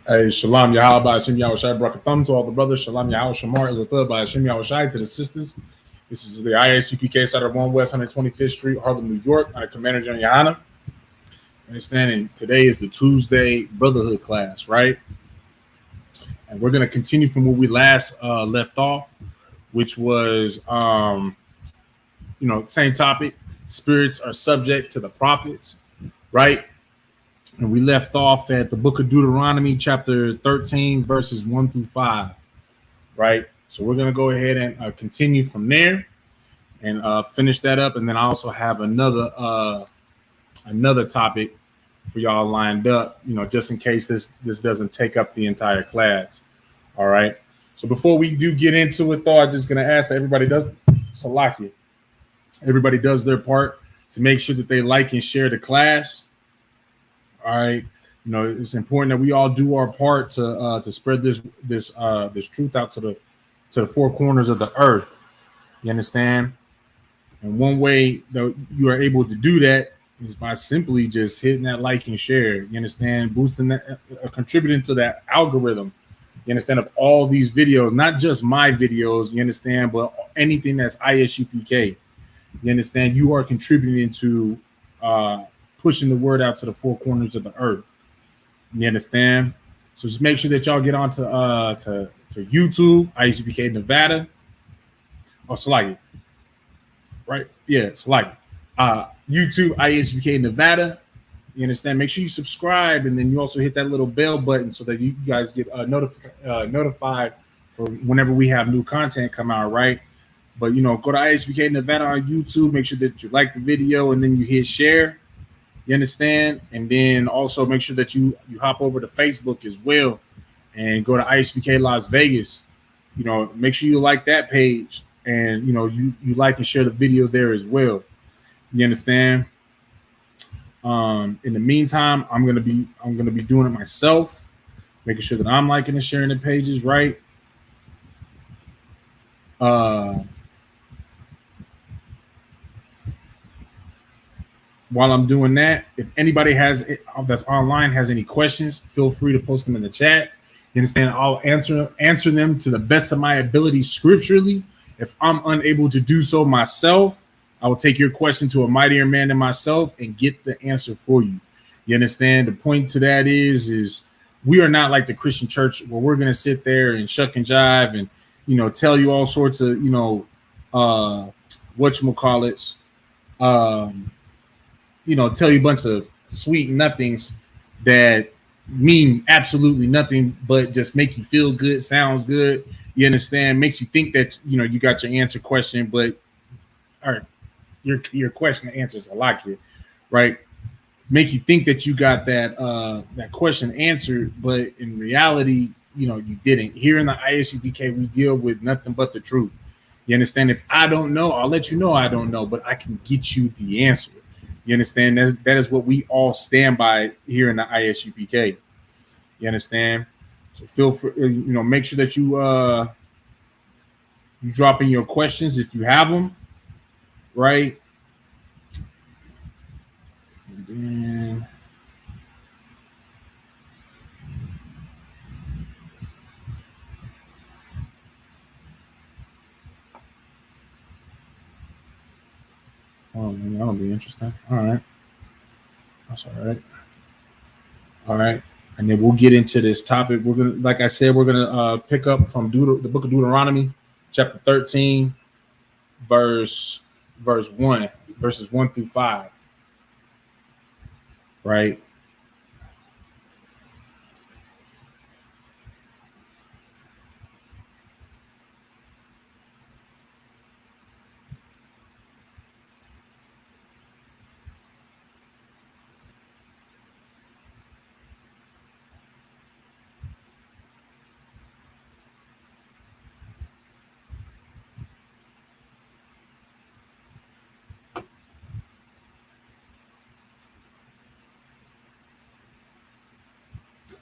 Hey, Shalom Yahal by Hashem Yahushai. Brought a thumb to all the brothers. Shalom Yahal Shamar Ilathah by Hashem Yahushai to the sisters. This is the ISUPK side of 1 West 125th Street, Harlem, New York. I'm Commander John Yana. Understanding today is the Tuesday Brotherhood class, right? And we're going to continue from where we last left off, which was, same topic. Spirits are subject to the prophets, right? And we left off at the book of Deuteronomy, chapter 13, verses 1 through 5, right? So we're going to go ahead and continue from there and finish that up. And then I also have another topic for y'all lined up, just in case this doesn't take up the entire class. All right. So before we do get into it, though, I'm just going to ask that everybody does their part to make sure that they like and share the class. All right, it's important that we all do our part to spread this truth out to the four corners of the earth. You understand? And one way that you are able to do that is by simply just hitting that like and share. You understand? Boosting that, contributing to that algorithm. You understand, of all these videos, not just my videos. You understand, but anything that's ISUPK. You understand? You are contributing to pushing the word out to the four corners of the earth. You understand? So just make sure that y'all get on to YouTube, ISUPK Nevada. Oh, Salagi. Right? Yeah, Salagi. YouTube, ISUPK Nevada. You understand? Make sure you subscribe, and then you also hit that little bell button so that you guys get notified for whenever we have new content come out, right? But, go to ISUPK Nevada on YouTube. Make sure that you like the video, and then you hit share. You understand? And then also make sure that you hop over to Facebook as well and go to ISPK Las Vegas. Make sure you like that page and, you like and share the video there as well. You understand? In the meantime, I'm going to be doing it myself, making sure that I'm liking and sharing the pages, right? While I'm doing that, if anybody that's online has any questions, feel free to post them in the chat. You understand? I'll answer them to the best of my ability scripturally. If I'm unable to do so myself, I will take your question to a mightier man than myself and get the answer for you. You understand? The point to that is we are not like the Christian church where we're going to sit there and shuck and jive and, tell you all sorts of, whatchamacallits, tell you a bunch of sweet nothings that mean absolutely nothing, but just make you feel good, sounds good. You understand? Makes you think that, you got your answer question, but your question and answer is a lot here, right? Make you think that you got that question answered, but in reality, you didn't. Here in the ISUPK, we deal with nothing but the truth. You understand? If I don't know, I'll let you know I don't know, but I can get you the answer. You understand? That is what we all stand by here in the ISUPK. You understand? So feel free, make sure that you drop in your questions if you have them, right? And then that'll be interesting. All right. That's all right. All right. And then we'll get into this topic. We're going to, like I said, we're going to pick up from the book of Deuteronomy, chapter 13, verse 1, verses 1 through 5. Right.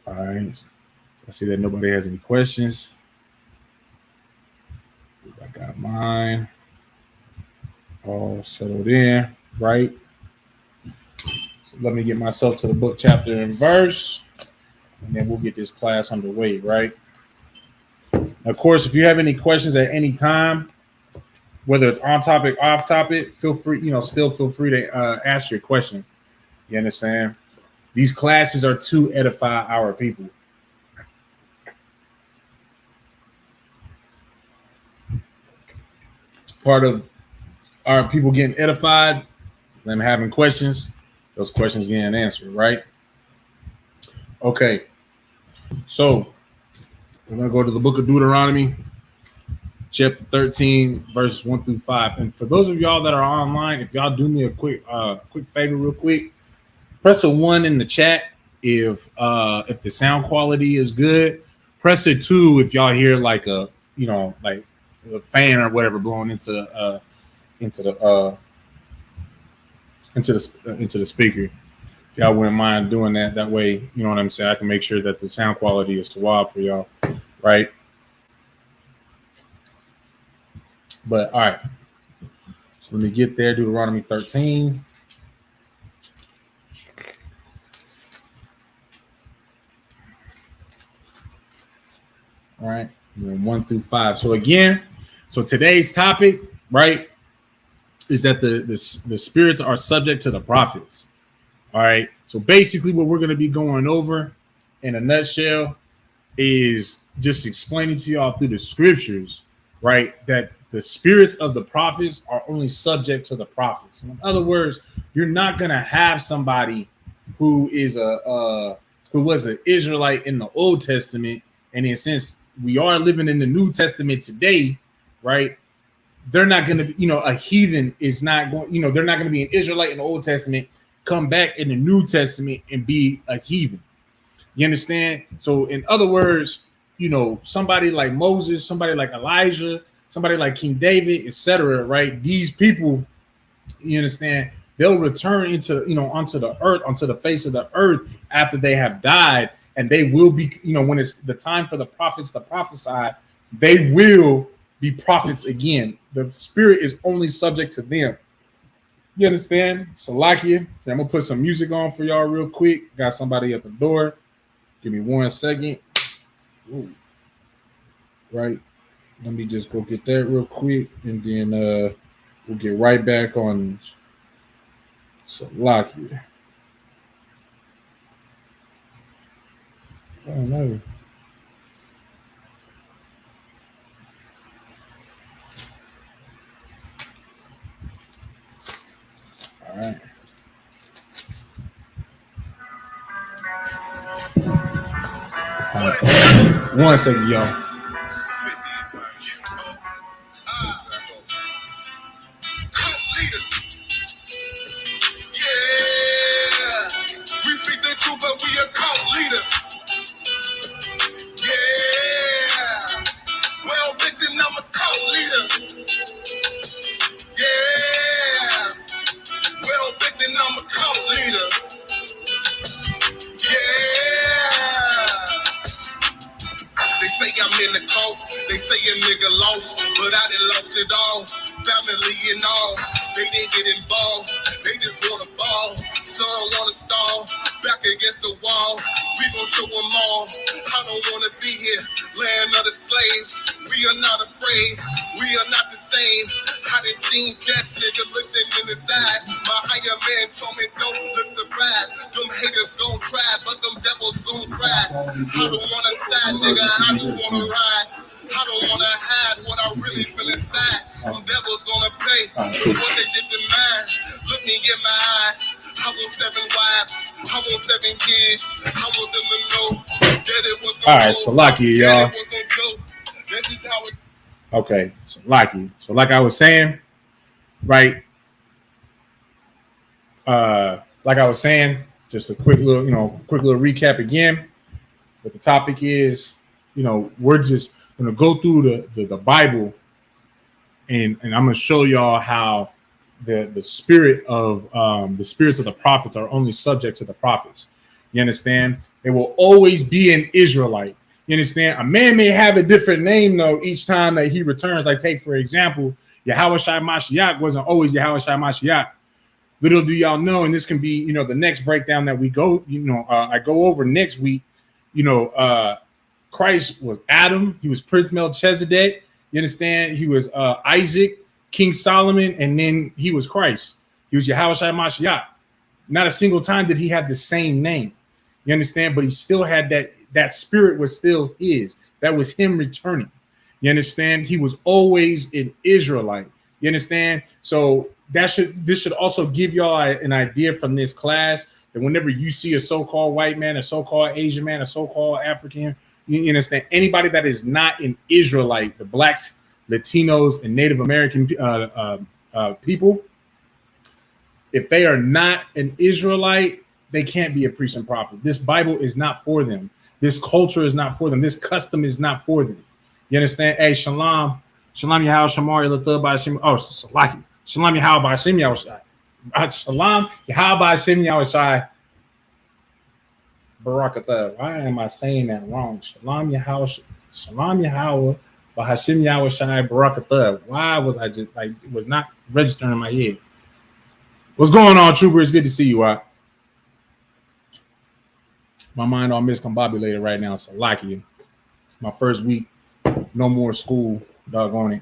All right. I see that nobody has any questions. I got mine all settled in, right? So let me get myself to the book, chapter, and verse. and then we'll get this class underway, right? Of course, if you have any questions at any time, whether it's on topic, off topic, feel free, still feel free to ask your question. You understand? These classes are to edify our people. Part of our people getting edified, them having questions, those questions getting answered, right? Okay. So we're going to go to the book of Deuteronomy, chapter 13, verses 1 through 5. And for those of y'all that are online, if y'all do me a quick favor real quick, press a 1 in the chat if the sound quality is good. Press a 2 if y'all hear like a fan or whatever blowing into the speaker. If y'all wouldn't mind doing that, that way, you know what I'm saying, I can make sure that the sound quality is wild for y'all, right? But all right, so let me get there. Deuteronomy 13. All right, 1 through 5. So again, today's topic, right, is that the spirits are subject to the prophets. All right. So basically what we're going to be going over in a nutshell is just explaining to y'all through the scriptures, right, that the spirits of the prophets are only subject to the prophets. In other words, you're not going to have somebody who is who was an Israelite in the Old Testament, and then since we are living in the New Testament today, right, they're not going to be, a heathen is not going, they're not going to be an Israelite in the Old Testament, come back in the New Testament and be a heathen. You understand? So in other words, somebody like Moses, somebody like Elijah, somebody like King David, etc., right? These people, you understand, they'll return into, onto the earth, onto the face of the earth after they have died, and they will be, when it's the time for the prophets to prophesy, they will be prophets again. The spirit is only subject to them. You understand? Salakia. I'm going to put some music on for y'all real quick. Got somebody at the door. Give me 1 second. Ooh. Right. Let me just go get that real quick. And then we'll get right back on Salakia. Oh, no. All right. Right. 1 second, y'all. Yeah, we speak the truth, but we a cult leader. Yeah, well, listen, I'm a cult leader. Yeah, well, listen, I'm a cult leader. Yeah, they say I'm in the cult. They say a nigga lost, but I done lost it all. Family and all, they didn't get involved. They just want a ball. Son want to stall. Back against the wall. We gon' show them all. I don't want to be here. Land of the slaves. We are not afraid. We are not the same. I done seen death, nigga, looking in his eyes. My higher man told me don't look surprised. Them haters gon' try, but them devils gon' fry. I don't want to side, nigga. I just want to ride. I don't want to hide what I really feel inside. Them devils gonna pay for what they did to mine. Look me in my eyes. I want 7 wives. I want 7 kids. I want them to know that it was gonna go. All right, so lucky, y'all. This is how it. Okay, so lucky. So like I was saying, right? Like I was saying, just a quick little recap again. What the topic is, we're just gonna go through the Bible, and I'm gonna show y'all how the spirit of the spirits of the prophets are only subject to the prophets. You understand? They will always be an Israelite. You understand? A man may have a different name though each time that he returns. Like take for example, Yahushua Mashiach wasn't always Yahushua Mashiach. Little do y'all know, and this can be the next breakdown that we go I go over next week. Christ was Adam. He was Prince Melchizedek. You understand? He was Isaac, King Solomon, and then he was Christ. He was Yahushua Mashiach. Not a single time did he have the same name. You understand? But he still had that spirit was still his. That was him returning. You understand? He was always an Israelite. You understand? So this should also give y'all an idea from this class that whenever you see a so-called white man, a so-called Asian man, a so-called African, you understand, anybody that is not an Israelite, the blacks, Latinos, and Native American people, if they are not an Israelite, they can't be a priest and prophet. This Bible is not for them. This culture is not for them. This custom is not for them. You understand? Hey, shalom. Shalom Yahweh Shamar Yalathah by Hashem. Oh, Salaki. Shalom Yahweh by Hashem Yahweh. Shalom Yahweh by Hashem Yahweh. Barakatah. Why am I saying that wrong? Shalom Yahweh. Shalom Yahweh by Hashem Yahweh Barakatah. Why was I just like it was not registering in my head? What's going on, Trooper? It's good to see you, out. My mind all miscombobulated right now. Salaki. My first week, no more school. Doggone it.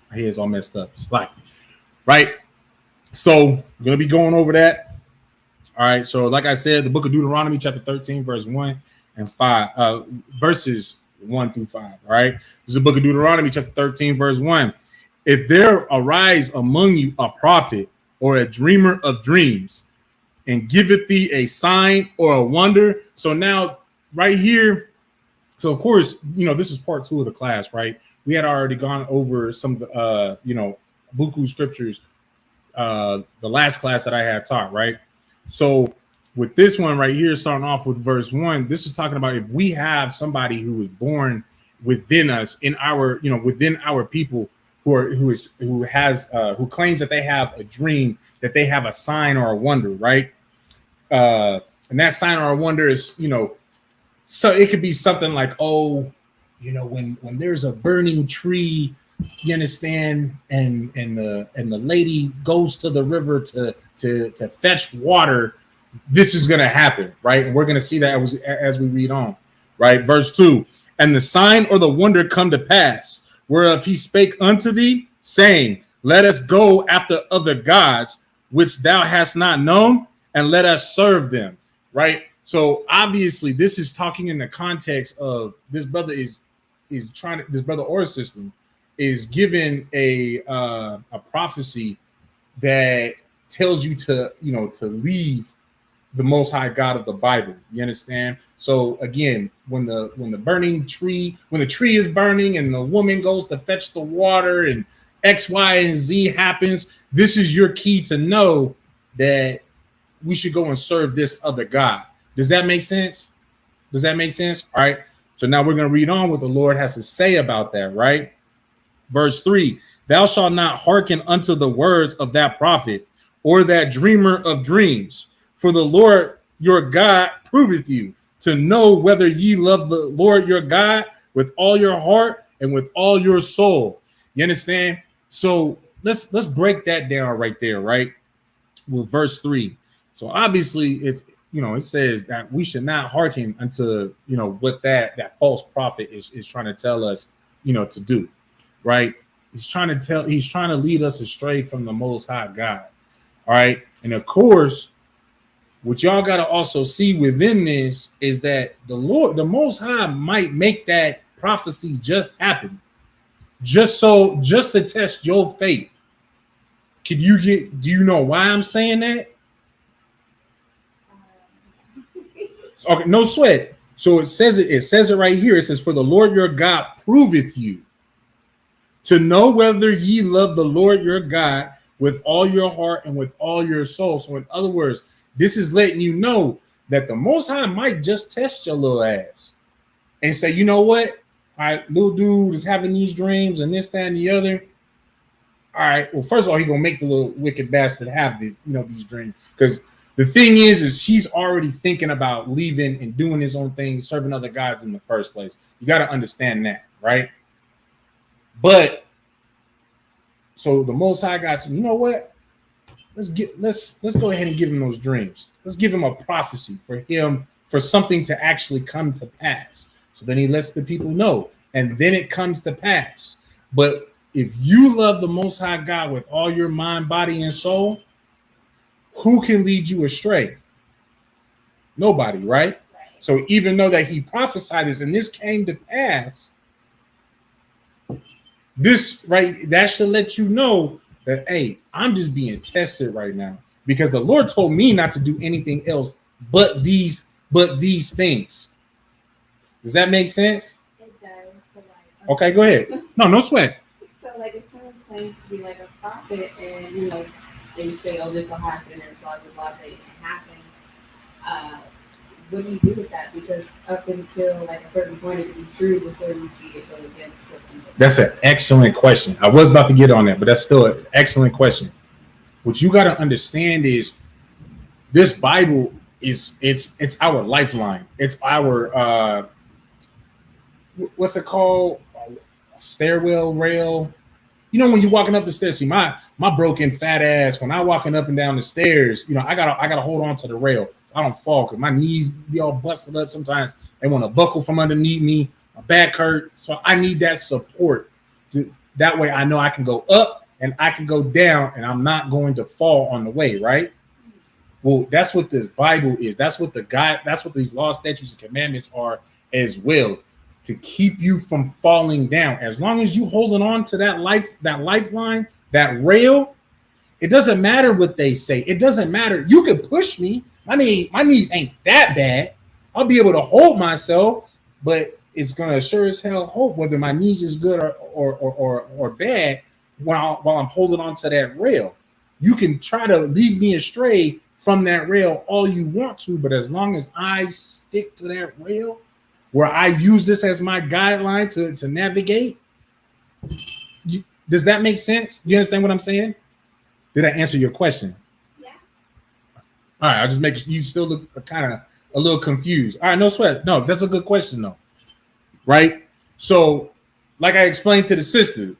My head's all messed up. Salaki. Right? So, I'm going to be going over that. All right. So, like I said, the book of Deuteronomy, chapter 13, verse 1 and 5, verses 1 through 5. All right. This is the book of Deuteronomy, chapter 13, verse 1. If there arise among you a prophet or a dreamer of dreams, and giveth thee a sign or a wonder. So now, right here, so of course, this is part 2 of the class, right? We had already gone over some of the, Buku scriptures, the last class that I had taught, right? So with this one right here, starting off with verse 1, this is talking about if we have somebody who is born within us, in our, within our people, who claims that they have a dream, that they have a sign or a wonder, right? And that sign or a wonder is, so it could be something like, when there's a burning tree, you understand, and the lady goes to the river to fetch water, this is gonna happen, right? And we're gonna see that as we read on, right? Verse 2, and the sign or the wonder come to pass, whereof he spake unto thee, saying, let us go after other gods, which thou hast not known, and let us serve them, right? So obviously, this is talking in the context of this brother this brother or sister is given a prophecy that tells you to leave the Most High God of the Bible. You understand? So again, when the tree is burning and the woman goes to fetch the water and X, Y, and Z happens, this is your key to know that we should go and serve this other God. Does that make sense? All right. So now we're going to read on what the Lord has to say about that, right? Verse 3, thou shalt not hearken unto the words of that prophet or that dreamer of dreams. For the Lord your God proveth you to know whether ye love the Lord your God with all your heart and with all your soul. You understand? So let's break that down right there, right? With verse 3. So obviously it says that we should not hearken unto what that false prophet is trying to tell us to do, right? He's trying to lead us astray from the Most High God. All right. And of course, what y'all got to also see within this is that the Most High might make that prophecy just happen, just to test your faith. Do you know why I'm saying that? Okay, no sweat. So it says it right here. It says, for the Lord your God proveth you to know whether ye love the Lord your God with all your heart and with all your soul. So in other words, this is letting you know that the Most High might just test your little ass and say, you know what? All right, little dude is having these dreams and this, that, and the other. All right, well, first of all, he's going to make the little wicked bastard have these dreams. Because the thing is he's already thinking about leaving and doing his own thing, serving other gods in the first place. You got to understand that, right? But so the Most High God said, you know what? Let's go ahead and give him those dreams. Let's give him a prophecy for him for something to actually come to pass. So then he lets the people know, and then it comes to pass. But if you love the Most High God with all your mind, body, and soul, who can lead you astray? Nobody, right? So even though that he prophesied this and this came to pass, this, right, that should let you know that, hey, I'm just being tested right now because the Lord told me not to do anything else but these things. Does that make sense? It does. But like, okay, go ahead. No sweat. So like if someone claims to be like a prophet and they say, oh, this will happen and blah blah blah, it happens. What do you do with that? Because up until like a certain point, it can be true before you see it go against what people. That's an excellent question. I was about to get on that, but that's still an excellent question. What you got to understand is this Bible is it's our lifeline. It's our what's it called? Stairwell rail. You know, when you're walking up the stairs, see my broken fat ass, when I'm walking up and down the stairs, I gotta hold on to the rail. I don't fall because my knees be all busted up. Sometimes they want to buckle from underneath me. My back hurt. So I need that support. That way I know I can go up and I can go down and I'm not going to fall on the way, right? Well, that's what this Bible is. That's what that's what these laws, statutes, and commandments are as well, to keep you from falling down. As long as you holding on to that lifeline, that rail, it doesn't matter what they say. It doesn't matter. You can push me. My knees ain't that bad. I'll be able to hold myself, but it's gonna sure as hell hope whether my knees is good or bad while I'm holding on to that rail. You can try to lead me astray from that rail all you want to, but as long as I stick to that rail, where I use this as my guideline to navigate, does that make sense? You understand what I'm saying? Did I answer your question? All right, I'll just make you still look kind of a little confused. All right, no sweat. No, that's a good question, though. Right? So, like I explained to the sister,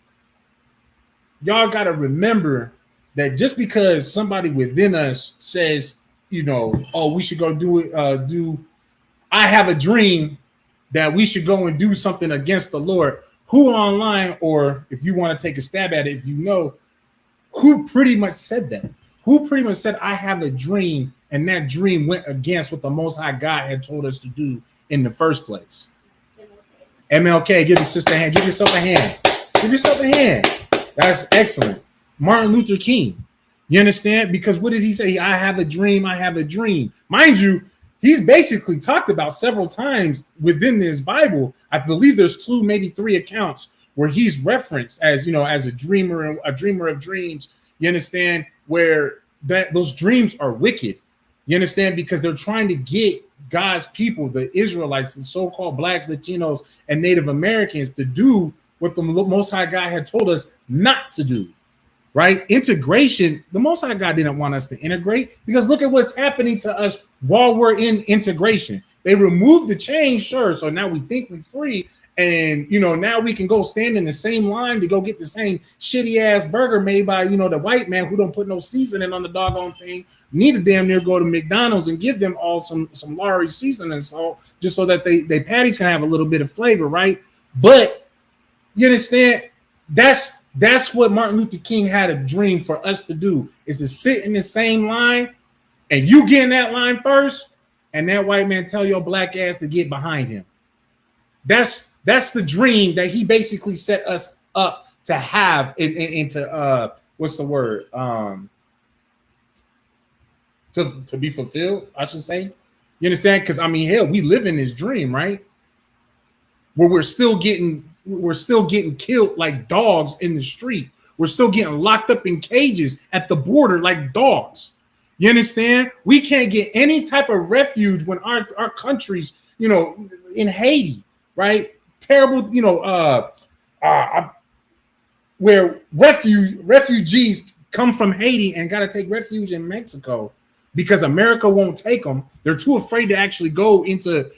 y'all got to remember that just because somebody within us says, oh, we should go do it, I have a dream that we should go and do something against the Lord. Who online, or if you want to take a stab at it, who pretty much said that? Who pretty much said, I have a dream, and that dream went against what the Most High God had told us to do in the first place? MLK, give your sister a hand. Give yourself a hand. Give yourself a hand. That's excellent. Martin Luther King. You understand? Because what did he say? I have a dream. I have a dream. Mind you, he's basically talked about several times within this Bible. I believe there's 2, maybe 3 accounts where he's referenced as, as a dreamer of dreams. You understand? Where those dreams are wicked. You understand? Because they're trying to get God's people, the Israelites, the so-called blacks, Latinos, and Native Americans, to do what the Most High God had told us not to do. Right? Integration. The Most High God didn't want us to integrate, because look at what's happening to us while we're in integration. They removed the chains, sure. So now we think we're free. And, now we can go stand in the same line to go get the same shitty ass burger made by, the white man who don't put no seasoning on the doggone thing. Need to damn near go to McDonald's and give them all some Lowry seasoning salt, just so that they patties can have a little bit of flavor, right? But you understand, that's what Martin Luther King had a dream for us to do, is to sit in the same line, and you get in that line first, and that white man tell your black ass to get behind him. That's the dream that he basically set us up to have into what's the word? To be fulfilled, I should say. You understand? Because hell, we live in this dream, right? Where we're still getting killed like dogs in the street. We're still getting locked up in cages at the border like dogs. You understand? We can't get any type of refuge when our countries, in Haiti, right? Terrible, where refugees come from Haiti and got to take refuge in Mexico because America won't take them. They're too afraid to actually go into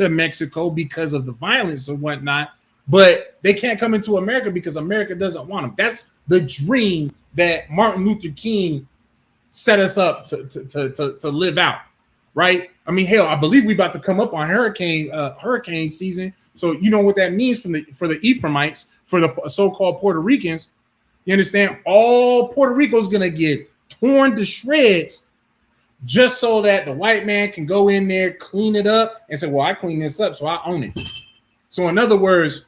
Mexico because of the violence and whatnot. But they can't come into America because America doesn't want them. That's the dream that Martin Luther King set us up to live out, right? I mean, hell, I believe we about to come up on hurricane season. So you know what that means for the Ephraimites, for the so-called Puerto Ricans. You understand? All Puerto Rico's gonna get torn to shreds just so that the white man can go in there, clean it up, and say, well, I clean this up, so I own it. So in other words,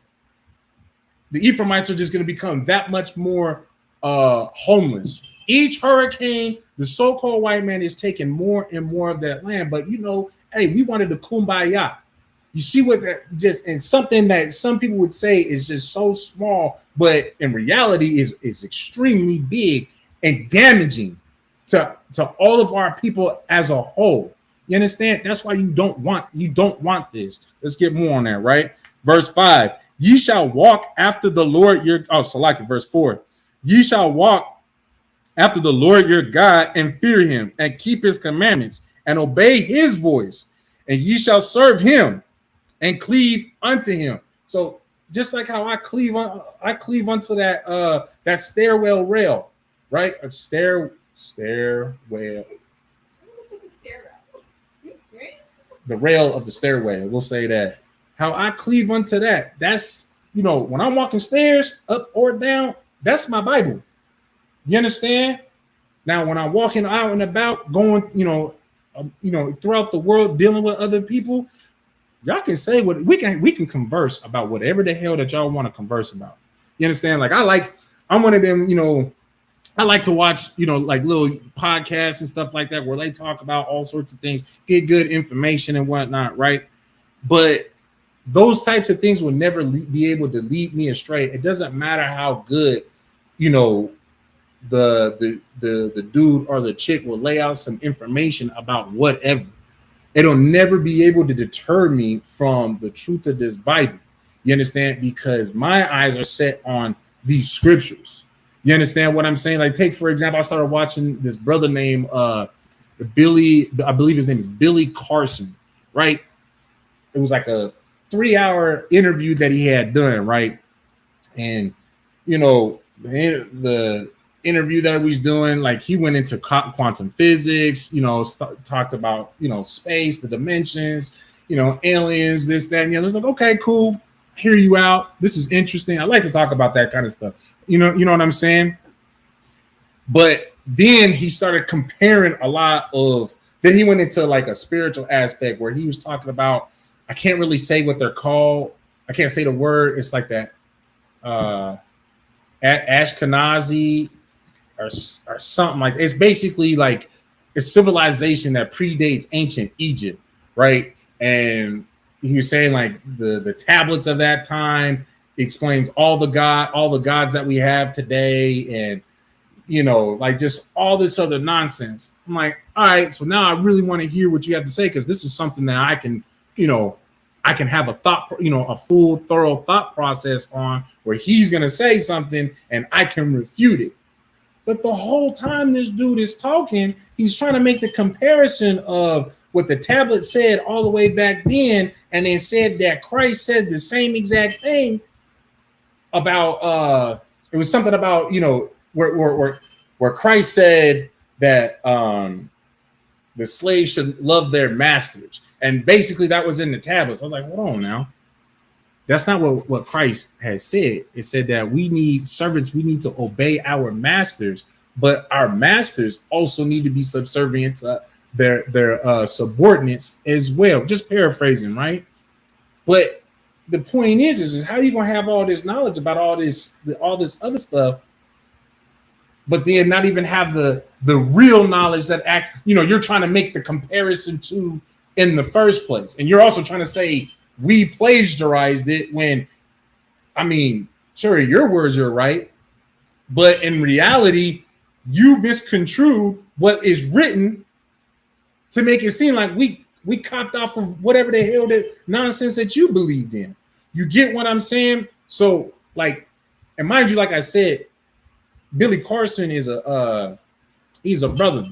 the Ephraimites are just going to become that much more homeless. Each hurricane, the so-called white man is taking more and more of that land. But, you know, hey, we wanted to kumbaya. You see what that just, and something that some people would say is just so small, but in reality is extremely big and damaging to all of our people as a whole. You understand? That's why you don't want this. Let's get more on that, right? Verse 5. Ye shall walk after the Lord your verse 4. Ye shall walk after the Lord your God and fear him and keep his commandments and obey his voice, and ye shall serve him and cleave unto him. So just like how I cleave unto that stairwell rail, right? A stairwell. It's just a stairwell, right? The rail of the stairway. We'll say that. How I cleave unto that. That's, you know, when I'm walking stairs up or down, that's my Bible. You understand? Now, when I'm walking out and about, going, throughout the world, dealing with other people, y'all can say what we can converse about whatever the hell that y'all want to converse about. You understand? Like I'm one of them, you know, I like to watch, you know, like little podcasts and stuff like that where they talk about all sorts of things, get good information and whatnot, right? But those types of things will never be able to lead me astray. It doesn't matter how good, you know, the dude or the chick will lay out some information about whatever. It'll never be able to deter me from the truth of this Bible. You understand? Because my eyes are set on these scriptures. You understand what I'm saying? Like, take, for example, I started watching this brother named Billy, I believe his name is Billy Carson, right? It was like a 3-hour interview that he had done, right? And, you know, the interview that he was doing, like, he went into quantum physics, you know, talked about, you know, space, the dimensions, you know, aliens, this, that, and the other. It's like, okay, cool. Hear you out. This is interesting. I like to talk about that kind of stuff. You know what I'm saying? But then he started comparing a lot of, then he went into like a spiritual aspect where he was talking about, I can't really say what they're called. I can't say the word. It's like that Ashkenazi or something like that. It's basically like a civilization that predates ancient Egypt, right? And he was saying like the tablets of that time explains all the gods that we have today, and you know, like just all this other nonsense. I'm like, all right, so now I really want to hear what you have to say, because this is something that I can, you know, I can have a thought, you know, a full, thorough thought process on, where he's gonna say something and I can refute it. But the whole time this dude is talking, he's trying to make the comparison of what the tablet said all the way back then, and then said that Christ said the same exact thing about it was something about, you know, where Christ said that the slaves should love their masters, and basically that was in the tablets. I was like, hold on now, that's not what Christ has said. It said that we need servants, we need to obey our masters, but our masters also need to be subservient to their subordinates as well. Just paraphrasing, right? But the point is how are you gonna have all this knowledge about all this other stuff, but then not even have the real knowledge that you're trying to make the comparison to in the first place. And you're also trying to say we plagiarized it, when, I mean, sure, your words are right, but in reality, you misconstrued what is written to make it seem like we copped off of whatever the hell that nonsense that you believed in. You get what I'm saying? So, like, and mind you, like I said, Billy Carson is he's a brother.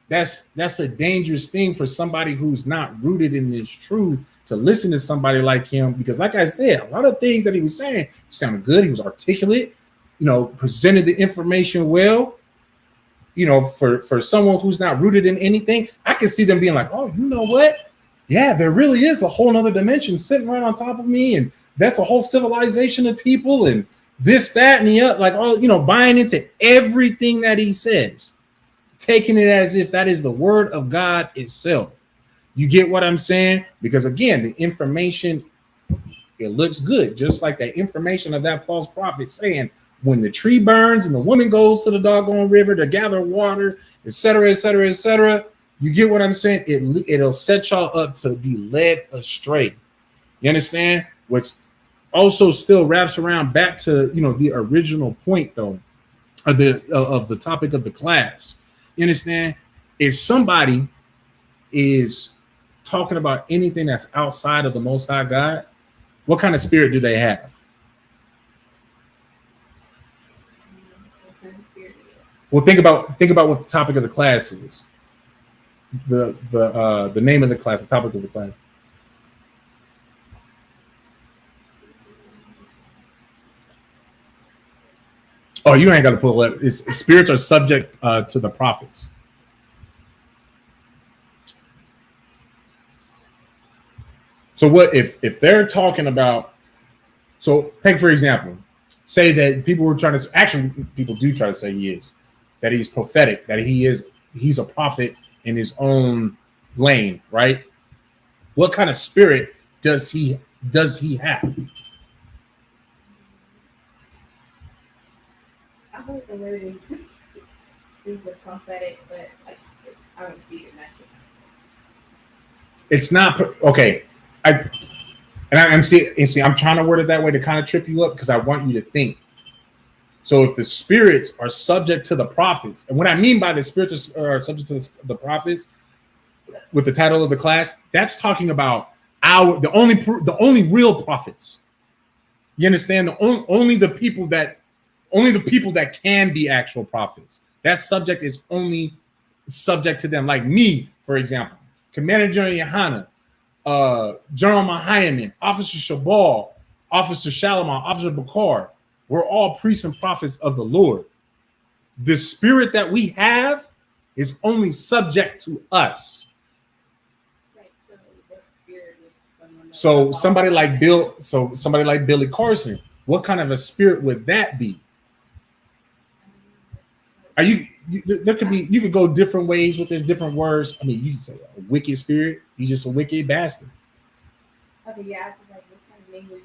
That's a dangerous thing for somebody who's not rooted in this truth to listen to somebody like him, because like I said, a lot of things that he was saying sounded good. He was articulate, you know, presented the information well, for someone who's not rooted in anything, I can see them being like, oh, you know what? Yeah, there really is a whole nother dimension sitting right on top of me, and that's a whole civilization of people, and this, that, and the other, like all buying into everything that he says, taking it as if that is the word of God itself. You get what I'm saying? Because again, the information, it looks good, just like the information of that false prophet saying, when the tree burns and the woman goes to the doggone river to gather water, etc., etc., etc. You get what I'm saying? It'll set y'all up to be led astray. You understand? Which also still wraps around back to the original point though, of the topic of the class. You understand? If somebody is talking about anything that's outside of the Most High God, what kind of spirit do they have? Well, think about what the topic of the class is. The name of the class, the topic of the class. Oh, you ain't got to pull it. Spirits are subject to the prophets. So what if they're talking about? So take for example, say that people do try to say that he's prophetic, that he's a prophet in his own lane, right? What kind of spirit does he have? I hope the word is the prophetic, but I don't see it matching. It's not okay. I'm trying to word it that way to kind of trip you up because I want you to think. So if the spirits are subject to the prophets, and what I mean by the spirits are subject to the prophets, with the title of the class, that's talking about the only real prophets. You understand? Only the people that can be actual prophets. That subject is only subject to them. Like me, for example, Commander General Yohana, General Mahayaman, Officer Shabal, Officer Shalimar, Officer Bakar. We're all priests and prophets of the Lord. The spirit that we have is only subject to us. Right. So what spirit would somebody like Billy Carson, what kind of a spirit would that be? There could be, you could go different ways with this, different words. I mean, you can say a wicked spirit. He's just a wicked bastard. Okay, yeah, it's like what kind of language?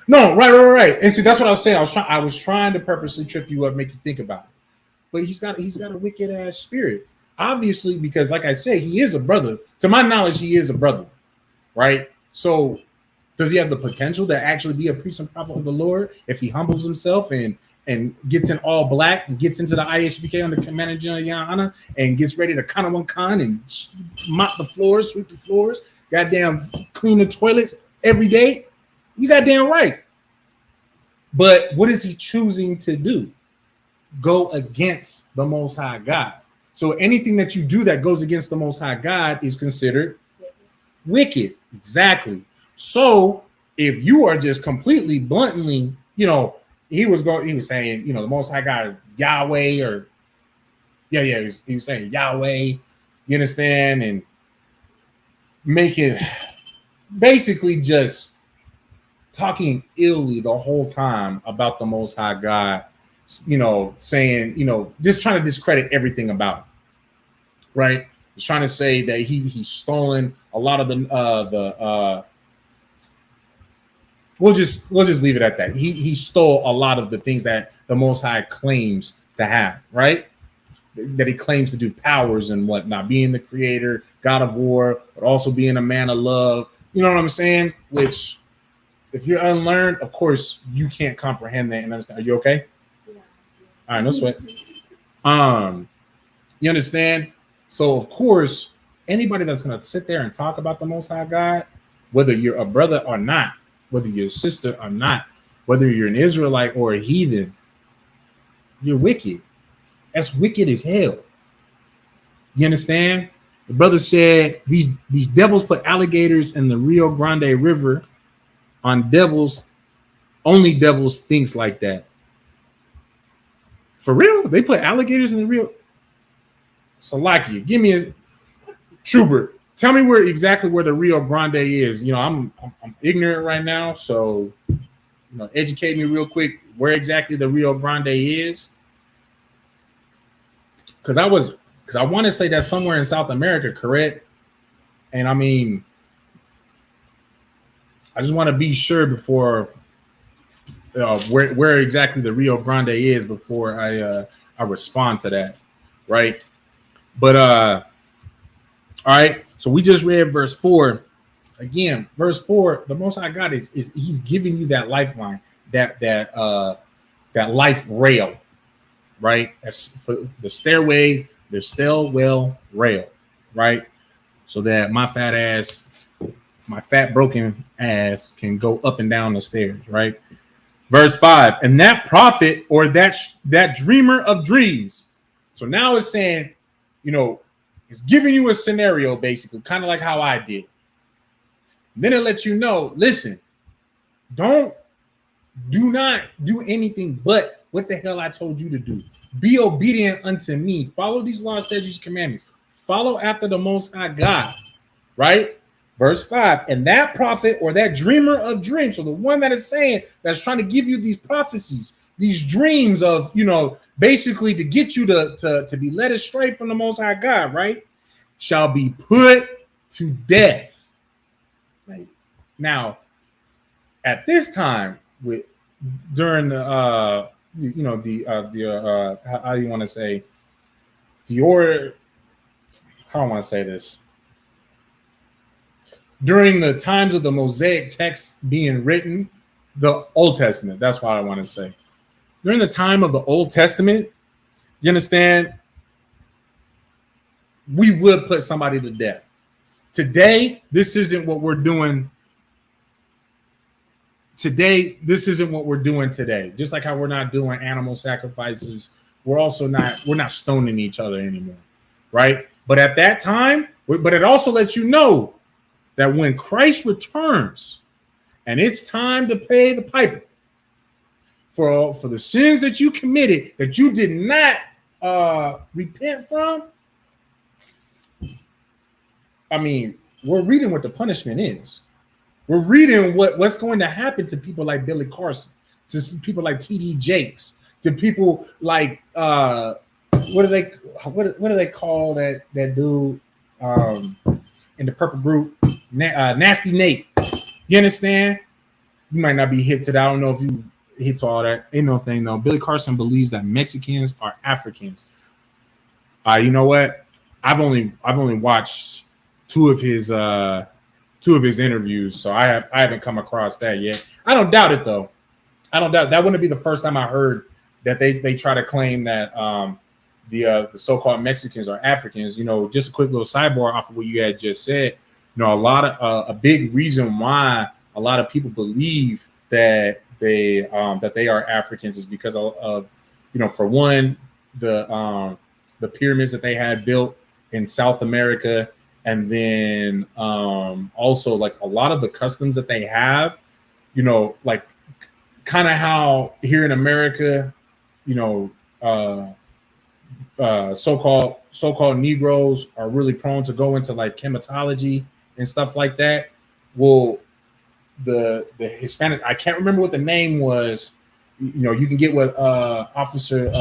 No, right. And see, that's what I was saying. I was trying to purposely trip you up, make you think about it. But he's got a wicked ass spirit, obviously, because like I said, he is a brother. To my knowledge, he is a brother, right? So, does he have the potential to actually be a priest and prophet of the Lord if he humbles himself and gets in all black and gets into the ISUPK under Commander General Yana and gets ready to Kanawan and mop the floors, sweep the floors, goddamn clean the toilets every day? You goddamn right. But what is he choosing to do? Go against the Most High God. So anything that you do that goes against the Most High God is considered wicked. Exactly. So if you are just completely bluntly, he was saying, the Most High God is Yahweh, or he was saying Yahweh, you understand, and making basically just talking illy the whole time about the Most High God, saying, just trying to discredit everything about him, right? He's trying to say that he's stolen a lot of we'll just leave it at that. He stole a lot of the things that the Most High claims to have, right? That he claims to do powers and whatnot, being the creator, God of war, but also being a man of love. You know what I'm saying? Which, if you're unlearned, of course, you can't comprehend that and understand. Are you okay? Yeah. All right, no sweat. You understand? So, of course, anybody that's going to sit there and talk about the Most High God, whether you're a brother or not, whether you're a sister or not, whether you're an Israelite or a heathen, you're wicked. That's wicked as hell. You understand? The brother said these devils put alligators in the Rio Grande River on devils. Only devils thinks like that. For real? They put alligators in the Rio? Salakia, give me a Schubert. Tell me exactly where the Rio Grande is. You know, I'm ignorant right now, so educate me real quick where exactly the Rio Grande is. Because I want to say that's somewhere in South America, correct? And I mean, I just want to be sure before where exactly the Rio Grande is before I respond to that, right? But all right. So we just read verse 4. Again, verse 4. The most I got is he's giving you that lifeline, that life rail, right? That's for the stairway, the stairwell rail, right? So that my fat broken ass can go up and down the stairs, right? Verse 5, and that prophet or that dreamer of dreams. So now it's saying, it's giving you a scenario, basically, kind of like how I did. Then it lets you know, listen, do not do anything but what the hell I told you to do. Be obedient unto me. Follow these laws, statutes, commandments. Follow after the Most High God, right? Verse 5, and that prophet or that dreamer of dreams, so the one that is saying, that's trying to give you these prophecies, these dreams of, basically to get you to be led astray from the Most High God, right? Shall be put to death. Right? Now, at this time, during the how do you want to say how do I want to say this? During the times of the Mosaic text being written, the Old Testament, that's what I want to say. During the time of the Old Testament, you understand, we would put somebody to death. Today, this isn't what we're doing. Today, this isn't what we're doing today. Just like how we're not doing animal sacrifices, we're not stoning each other anymore, right? But at that time, but it also lets you know that when Christ returns and it's time to pay the piper for the sins that you committed, that you did not repent from, I mean, we're reading what the punishment is. We're reading what's going to happen to people like Billy Carson, to people like T.D. Jakes, to people like what do they call that dude in the purple group, Nasty Nate. You understand? You might not be hip to that. I don't know if you hip to all that. Ain't no thing though. Billy Carson believes that Mexicans are Africans. You know what? I've only watched two of his interviews, so I haven't come across that yet. I don't doubt it though. I don't doubt that. Wouldn't be the first time I heard that they try to claim that the so-called Mexicans are Africans. Just a quick little sidebar off of what you had just said. A big reason why a lot of people believe that they are Africans is because of for one, the pyramids that they had built in South America, and then also like a lot of the customs that they have, like kind of how here in America, so-called Negroes are really prone to go into like chematology and stuff like that. Well, the Hispanic, I can't remember what the name was. You can get with Officer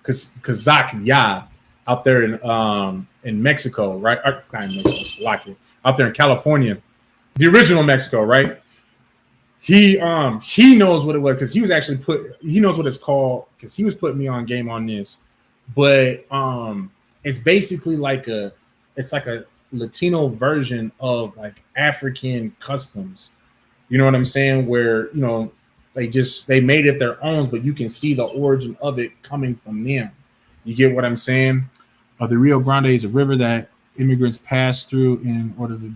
Kazak Yab out there in Mexico, right? Not in Mexico, Slovakia, out there in California, the original Mexico, right? He knows what it was because he knows what it's called because he was putting me on game on this. But it's basically like a Latino version of like African customs. You know what I'm saying? Where they made it their own, but you can see the origin of it coming from them. You get what I'm saying? The Rio Grande is a river that immigrants pass through in order to.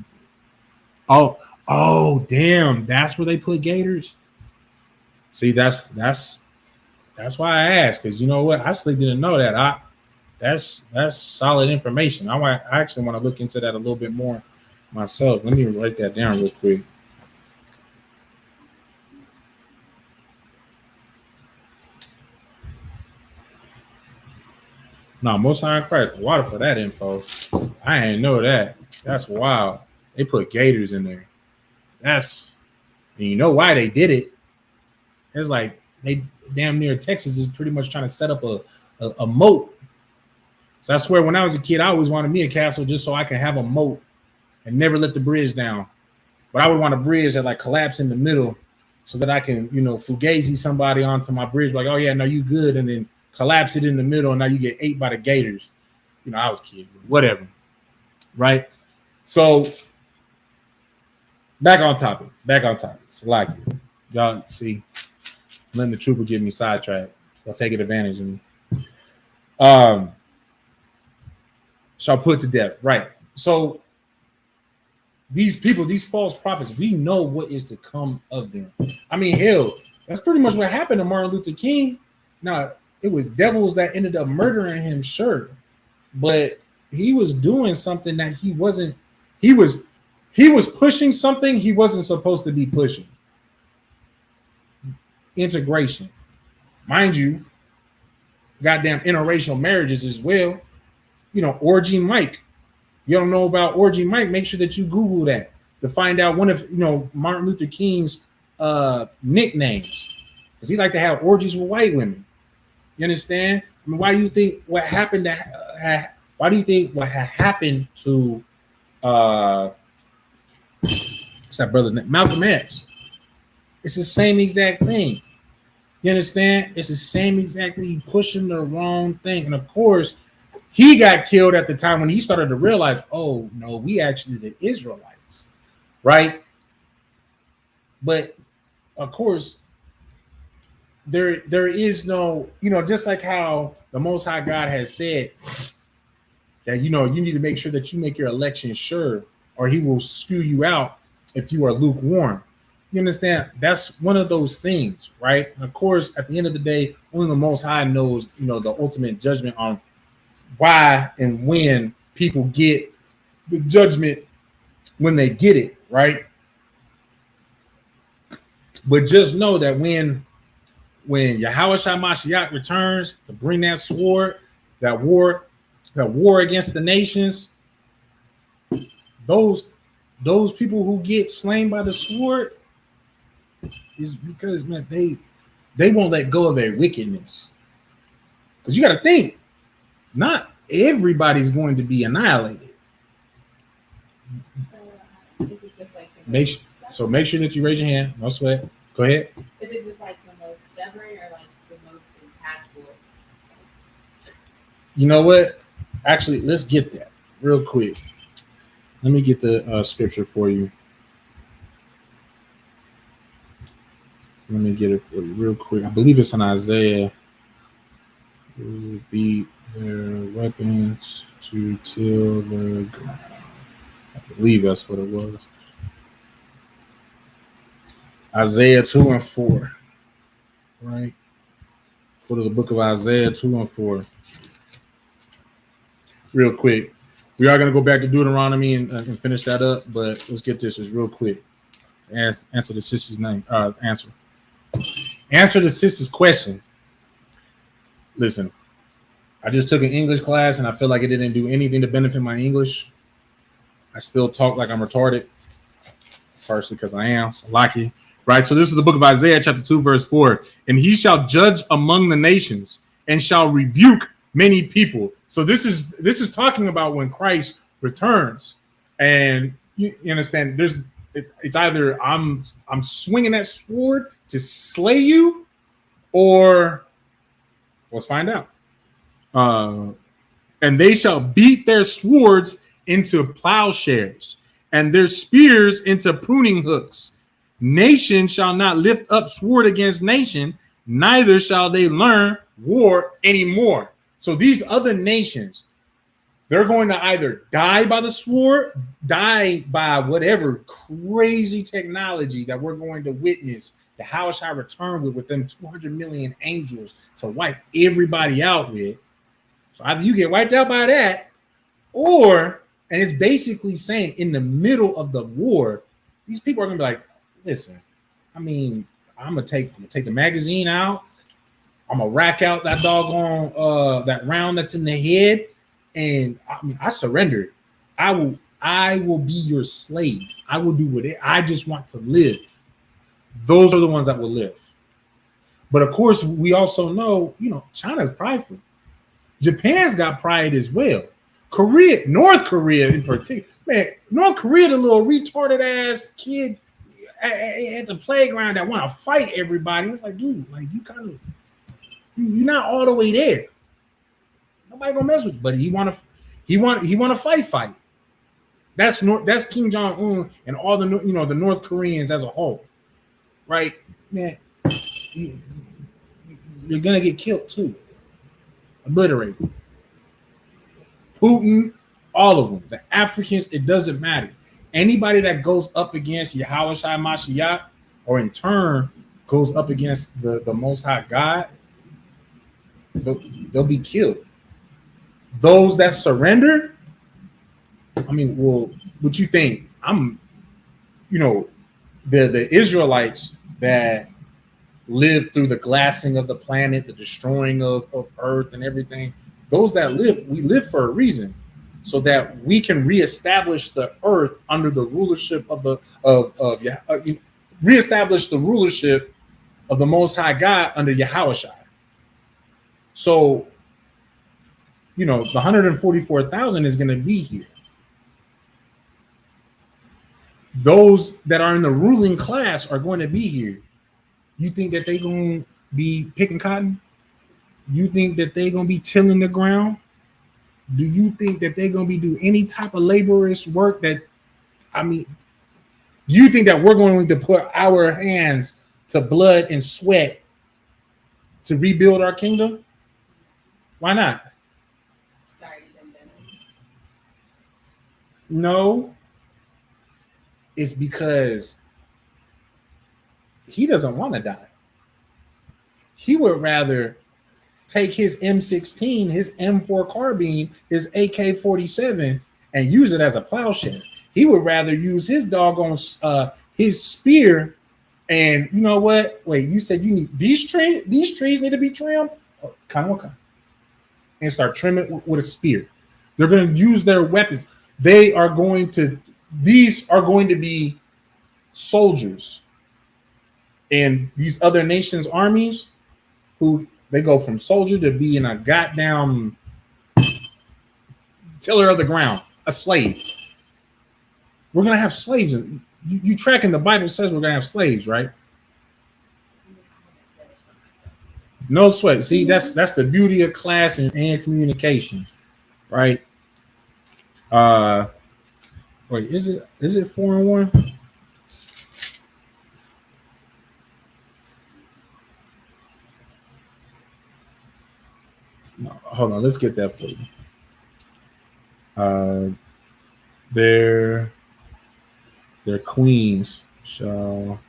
Oh, damn! That's where they put gators. See, that's why I asked, because you know what? I still didn't know that. That's solid information. I actually want to look into that a little bit more myself. Let me write that down real quick. No, Most High Christ, water for that info. I ain't know that. That's wild. They put gators in there. That's, and you know why they did it. It's like they damn near Texas is pretty much trying to set up a moat. So I swear, when I was a kid, I always wanted me a castle just so I can have a moat and never let the bridge down. But I would want a bridge that like collapse in the middle so that I can, fugazi somebody onto my bridge. Like, oh yeah, no, you good. And then collapse it in the middle. And now you get ate by the gators. I was a kid, whatever. Right. So back on topic. Salaki. Y'all see, I'm letting the trooper get me sidetracked. Y'all taking advantage of me. Shall put to death. Right. So these people, these false prophets, we know what is to come of them. I mean, hell, that's pretty much what happened to Martin Luther King. Now, it was devils that ended up murdering him, sure. But he was doing something that he wasn't, he was pushing something he wasn't supposed to be pushing. Integration. Mind you, goddamn interracial marriages as well. Orgy Mike. You don't know about Orgy Mike, make sure that you Google that to find out one of Martin Luther King's nicknames. Because he liked to have orgies with white women. You understand? I mean, why do you think what happened to why do you think what had happened to what's that brother's name? Malcolm X? It's the same exact thing. You understand? It's the same exactly pushing the wrong thing. And of course, he got killed at the time when he started to realize, oh no, we actually the Israelites, right? But of course, there is no, just like how the Most High God has said that you need to make sure that you make your election sure, or He will spew you out if you are lukewarm. You understand? That's one of those things, right? And of course, at the end of the day, only the Most High knows, the ultimate judgment on why and when people get the judgment when they get it, right? But just know that when Yahweh Shai Mashiach returns to bring that sword, that war against the nations, those people who get slain by the sword is because, man, they won't let go of their wickedness. Because you got to think, not everybody's going to be annihilated. So, is it just like make sure that you raise your hand. No sweat. Go ahead. Is it just like the most stubborn or like the most impactful? You know what? Actually, let's get that real quick. Let me get the scripture for you. Let me get it for you real quick. I believe it's in Isaiah. Beat their weapons to till the ground. I believe that's what it was. Isaiah 2 and 4. Right? Go to the book of Isaiah 2 and 4. Real quick. We are going to go back to Deuteronomy and finish that up, but let's get this just real quick. Answer the sister's name. Answer the sister's question. Listen, I just took an English class and I feel like it didn't do anything to benefit my English. I still talk like I'm retarded, partially because I am. So lucky, right? So this is the book of Isaiah, chapter 2, verse 4. And he shall judge among the nations and shall rebuke many people. So this is talking about when Christ returns, and you understand. It's either I'm swinging that sword to slay you, or let's find out. And they shall beat their swords into plowshares and their spears into pruning hooks. Nation shall not lift up sword against nation, neither shall they learn war anymore. So these other nations, they're going to either die by the sword, die by whatever crazy technology that we're going to witness. The how shall return with them 200 million angels to wipe everybody out with. So either you get wiped out by that, or, and it's basically saying in the middle of the war, these people are going to be like, listen, I mean, I'm gonna take the magazine out. I'm gonna rack out that doggone that round that's in the head, and I surrender. I will be your slave. I will do what I just want to live. Those are the ones that will live. But of course, we also know, China's prideful. Japan's got pride as well. Korea, North Korea in particular, man, North Korea, the little retarded ass kid at the playground that want to fight everybody. It's like, dude, like you're not all the way there. Nobody gonna mess with you, but he want to fight. That's Kim Jong Un and all the the North Koreans as a whole, right? Man, you're gonna get killed too, obliterated. Putin, all of them, the Africans, it doesn't matter. Anybody that goes up against Yahweh Shai Mashiach, or in turn goes up against the Most High God, they'll be killed. Those that surrender, I mean, well, what you think? The Israelites that live through the glassing of the planet, the destroying of earth and everything. Those that live, we live for a reason, so that we can reestablish the earth under the rulership reestablish the rulership of the Most High God under Yahweh Shai. So, the 144,000 is going to be here. Those that are in the ruling class are going to be here. You think that they're going to be picking cotton? You think that they're going to be tilling the ground? Do you think that they're going to be doing any type of laborious work do you think that we're going to put our hands to blood and sweat to rebuild our kingdom? Why not? No. It's because he doesn't want to die. He would rather take his M16, his M4 carbine, his AK-47, and use it as a plowshare. He would rather use his doggone his spear. And you know what? Wait, you said you need these trees need to be trimmed? Okay. And start trimming with a spear. They're going to use their weapons. These are going to be soldiers in these other nations' armies who they go from soldier to being a goddamn tiller of the ground, a slave. We're going to have slaves. You tracking the Bible says we're going to have slaves, right? No sweat. See, that's the beauty of class and communication, right? Wait, is it 4-1? No, hold on, let's get that for you. Their queens shall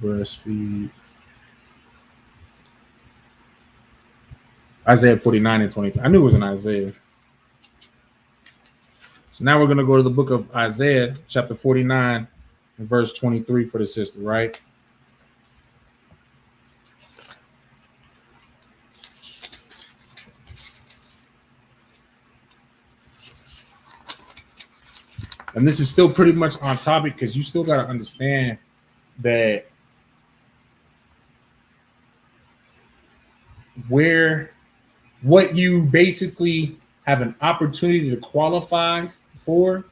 breastfeed. Isaiah 49 and 23. I knew it was in Isaiah. So now we're going to go to the book of Isaiah, chapter 49, and verse 23 for the sister, right? And this is still pretty much on topic because you still got to understand that what you basically have an opportunity to qualify for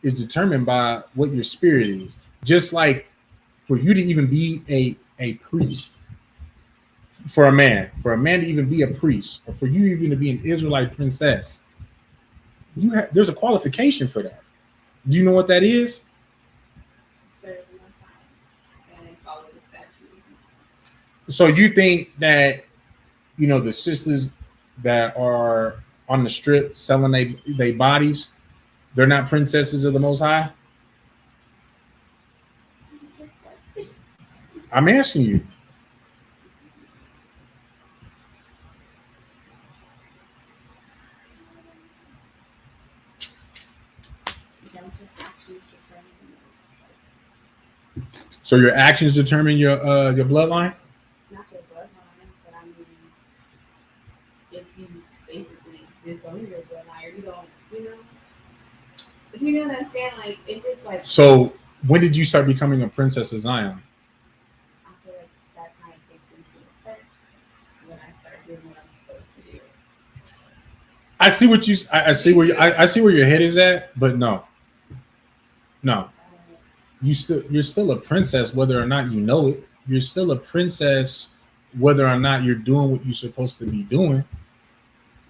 is determined by what your spirit is. Just like for you to even be a priest, for a man to even be a priest, or for you even to be an Israelite princess, there's a qualification for that. Do you know what that is? So you think that the sisters that are on the strip selling their bodies, they're not princesses of the Most High? I'm asking you. So your actions determine your bloodline? Not your bloodline, but I mean, you basically disown your bloodline, or you don't, But you know what I'm saying? Like, if it's like, So when did you start becoming a princess of Zion? I feel like that kind of takes into effect when I start doing what I'm supposed to do. I see what you. I see where I see where your head is at, but no. You're still a princess whether or not you know it. You're still a princess whether or not you're doing what you're supposed to be doing.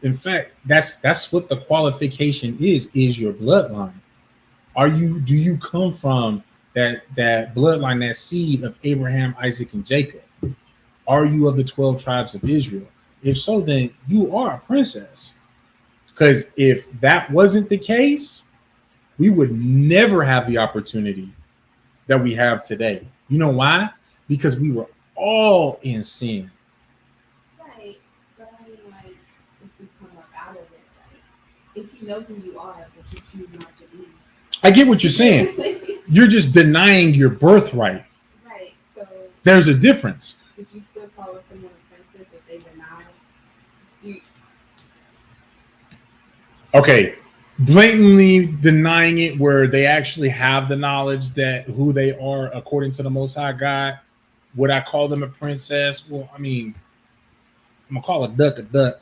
In fact, that's what the qualification is your bloodline. Do you come from that bloodline, that seed of Abraham, Isaac, and Jacob? Are you of the 12 tribes of Israel? If so, then you are a princess. Because if that wasn't the case, we would never have the opportunity that we have today. You know why? Because we were all in sin. Right. But I mean, like, if you come up out of it, like, if you know who you are, but you choose not to be. I get what you're saying. You're just denying your birthright. Right. So there's a difference. Would you still call someone a princess if they deny? Okay. Blatantly denying it where they actually have the knowledge that who they are according to the Most High God. Would I call them a princess? Well, I mean, I'm gonna call a duck,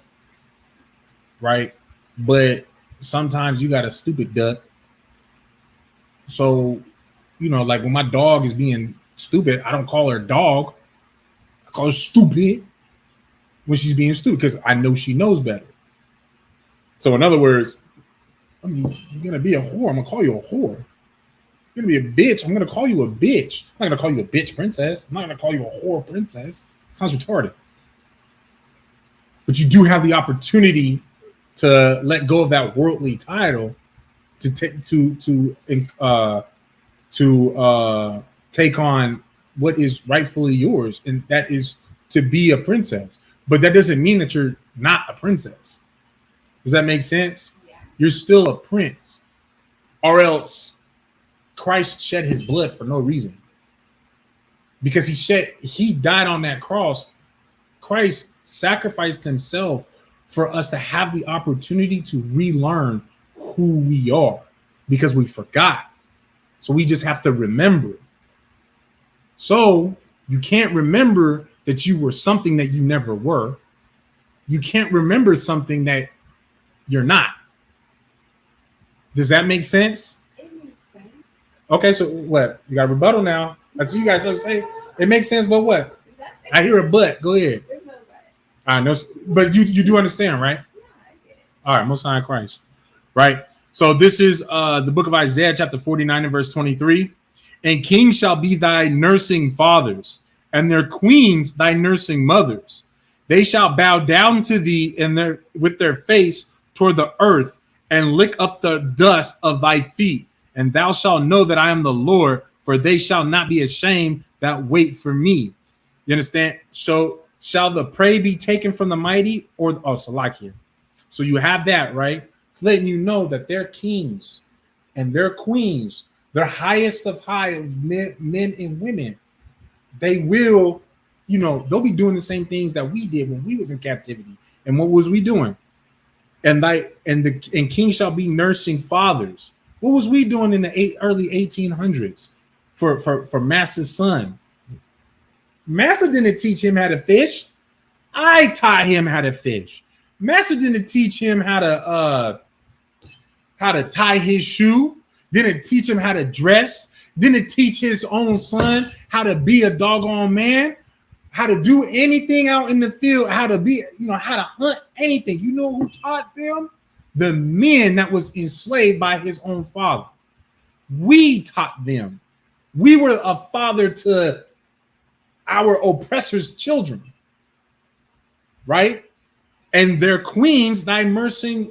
right? But sometimes you got a stupid duck. So, like when my dog is being stupid, I don't call her dog. I call her stupid when she's being stupid because I know she knows better. So, in other words, I mean, you're gonna be a whore. I'm gonna call you a whore. You're gonna be a bitch. I'm gonna call you a bitch. I'm not gonna call you a bitch princess. I'm not gonna call you a whore princess. It sounds retarded. But you do have the opportunity to let go of that worldly title to take on what is rightfully yours, and that is to be a princess. But that doesn't mean that you're not a princess. Does that make sense? Yeah. You're still a prince, or else Christ shed his blood for no reason. Because he died on that cross. Christ sacrificed himself for us to have the opportunity to relearn who we are, because we forgot. So we just have to remember. So you can't remember that you were something that you never were. You can't remember something that you're not. Does that make sense? It makes sense. Okay, so what? You got a rebuttal now. I see you guys have to say it makes sense, but what? I hear a but. Go ahead. There's no but. I know, but you do understand, right? Yeah, I get it. All right, Most High in Christ. Right. So this is the book of Isaiah, chapter 49 and verse 23. And kings shall be thy nursing fathers, and their queens thy nursing mothers. They shall bow down to thee with their face toward the earth, and lick up the dust of thy feet. And thou shalt know that I am the Lord, for they shall not be ashamed that wait for me. You understand? So shall the prey be taken from the mighty, or Salakia. So you have that, right? It's letting you know that their kings and their queens, their highest of high of men and women, they will, they'll be doing the same things that we did when we was in captivity. And what was we doing? And king shall be nursing fathers. What was we doing in the early 1800s for Master's son? Master didn't teach him how to fish. I taught him how to fish. Master didn't teach him how to tie his shoe. Didn't teach him how to dress. Didn't teach his own son how to be a doggone man, how to do anything out in the field, how to be, how to hunt anything. You know who taught them? The men that was enslaved by his own father. We taught them. We were a father to our oppressors' children, right? And their queens, thy nursing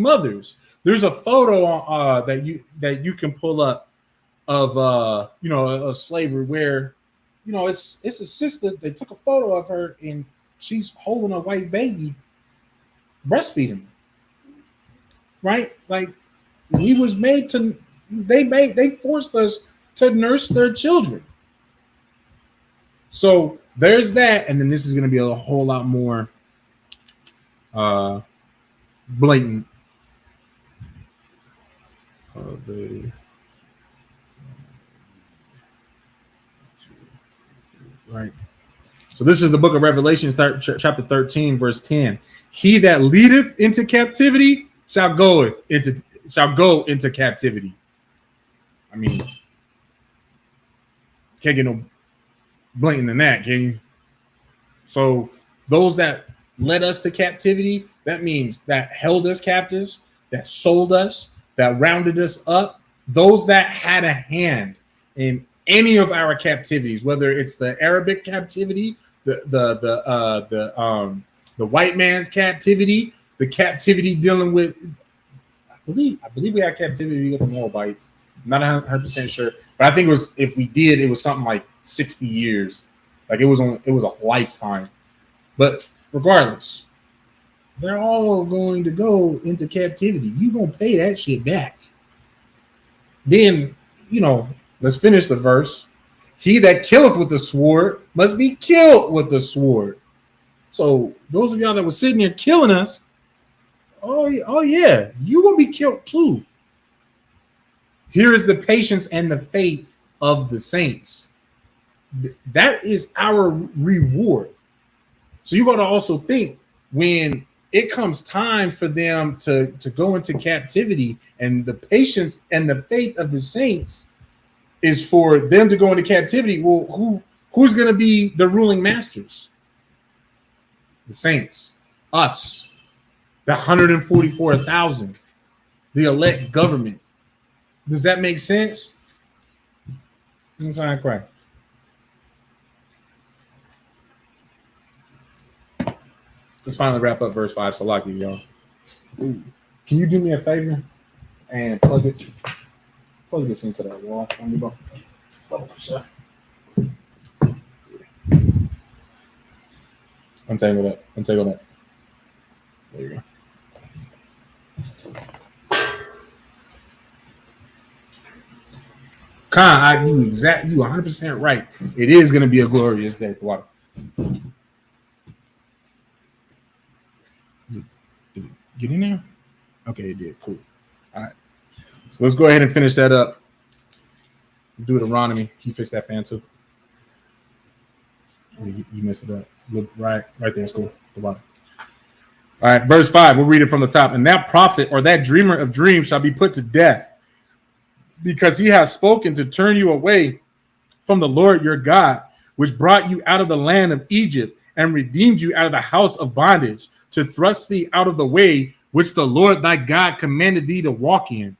mothers. There's a photo that you can pull up of of slavery where it's a sister. They took a photo of her and she's holding a white baby, breastfeeding, right? Like he was made to. They forced us to nurse their children. So there's that, and then this is going to be a whole lot more blatant. Right. So this is the book of Revelation, chapter 13, verse 10. He that leadeth into captivity shall go into captivity. I mean, can't get no blatant than that, can you? So those that led us to captivity, that means that held us captives, that sold us, that rounded us up, those that had a hand in any of our captivities, whether it's the Arabic captivity, the white man's captivity, the captivity dealing with, I believe we had captivity with the Moabites. I'm not 100% sure, but I think it was, if we did, it was something like 60 years. Like it was a lifetime. But regardless, they're all going to go into captivity. You're going to pay that shit back. Then, let's finish the verse. He that killeth with the sword must be killed with the sword. So those of y'all that were sitting there killing us, oh yeah, you're going to be killed too. Here is the patience and the faith of the saints. That is our reward. So you got to also think, when it comes time for them to go into captivity, and the patience and the faith of the saints is for them to go into captivity. Well, who's going to be the ruling masters? The saints, us, the 144,000, the elect government. Does that make sense? Let's not cry. Let's finally wrap up verse 5. Salaki, y'all. Ooh. Can you do me a favor and plug this into that wall? Untangle that. There you go. Khan, you 100% right. It is going to be a glorious day. Water. Did it get in there? Okay, it did. Cool. All right. So let's go ahead and finish that up. Deuteronomy. Can you fix that fan too? You messed it up. Look right there. It's cool. The bottom. All right, verse 5. We'll read it from the top. And that prophet or that dreamer of dreams shall be put to death, because he has spoken to turn you away from the Lord your God, which brought you out of the land of Egypt and redeemed you out of the house of bondage, to thrust thee out of the way which the Lord thy God commanded thee to walk in.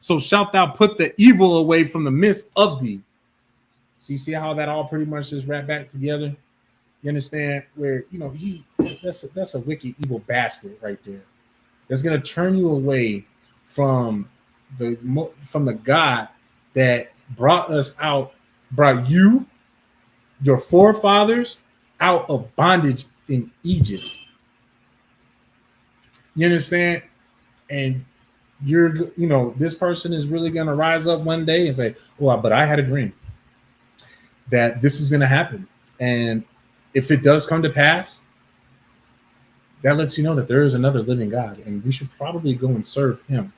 So shalt thou put the evil away from the midst of thee. So you see how that all pretty much just wrapped back together? You understand? Where, that's a wicked, evil bastard right there. That's going to turn you away from the God that brought you, your forefathers, out of bondage in Egypt. You understand? And this person is really going to rise up one day and say, well, but I had a dream that this is going to happen. And if it does come to pass, that lets you know that there is another living God, and we should probably go and serve him,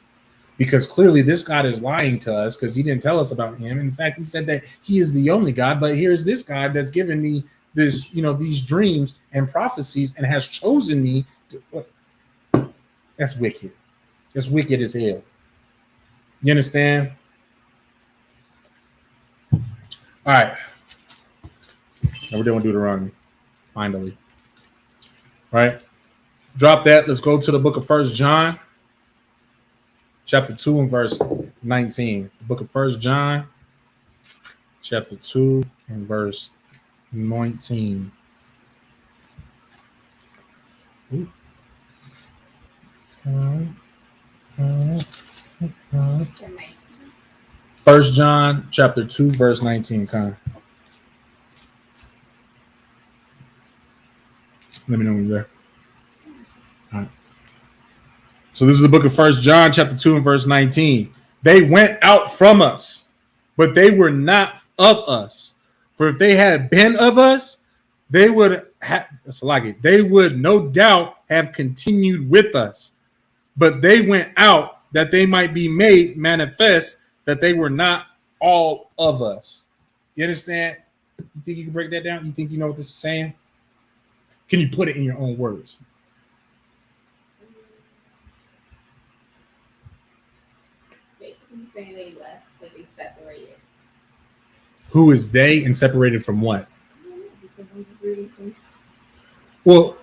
because clearly this God is lying to us, because he didn't tell us about him. In fact, he said that he is the only God, but here's this God that's given me this, these dreams and prophecies, and has chosen me to. That's wicked. That's wicked as hell. You understand? All right. Now we're doing Deuteronomy. Finally. All right. Drop that. Let's go to the book of 1 John, chapter 2 and verse 19. The book of 1 John, chapter 2 and verse 19. Ooh. 1 John chapter 2 verse 19. Con. Let me know when you're there. All right. So this is the book of 1 John chapter 2 and verse 19. They went out from us, but they were not of us. For if they had been of us, they would have, they would no doubt have continued with us, but they went out that they might be made manifest that they were not all of us. You understand? You think you can break that down? You think you know what this is saying? Can you put it in your own words? Basically saying they left, that they separated. Who is they and separated from what? Because I'm just reading from. Well,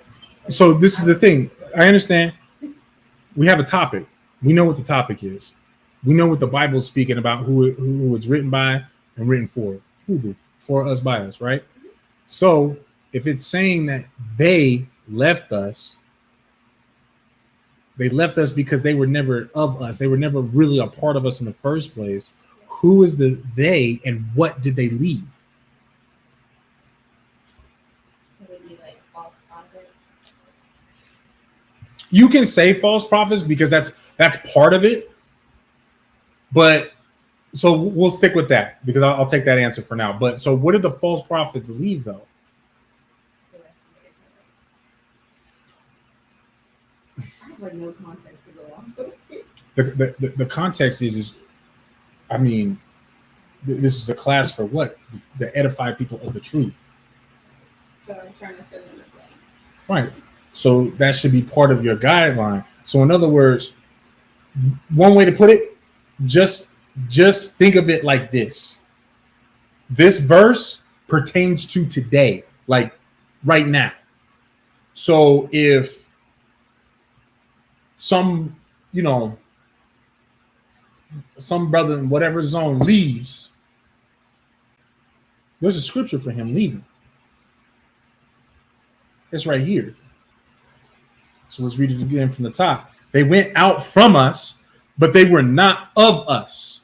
so this is the thing. I understand. We have a topic. We know what the topic is. We know what the Bible is speaking about, who it's written by and written for. Fubu, for us, by us, right? So if it's saying that they left us because they were never of us. They were never really a part of us in the first place. Who is the they and what did they leave? Would it be like false prophets? You can say false prophets because that's part of it. But so we'll stick with that because I'll take that answer for now. But so what did the false prophets leave though? The rest of it. I have like no context to go off of. The context is I mean, this is a class for what? To edify people of the truth. So I'm trying to fill in the blanks. Right. So that should be part of your guideline. So in other words, one way to put it, just think of it like this. This verse pertains to today, like right now. So if some brother in whatever zone leaves, there's a scripture for him leaving. It's right here. So let's read it again from the top. They went out from us, but they were not of us.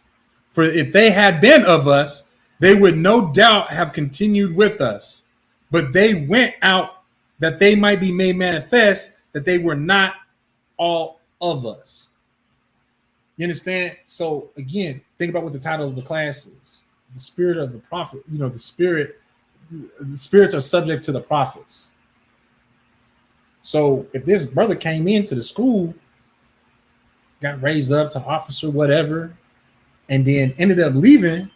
For if they had been of us, they would no doubt have continued with us. But they went out that they might be made manifest that they were not all of us. You understand? So again, think about what the title of the class is. The spirit of the prophet, the spirits are subject to the prophets. So if this brother came into the school, got raised up to officer, whatever, and then ended up leaving,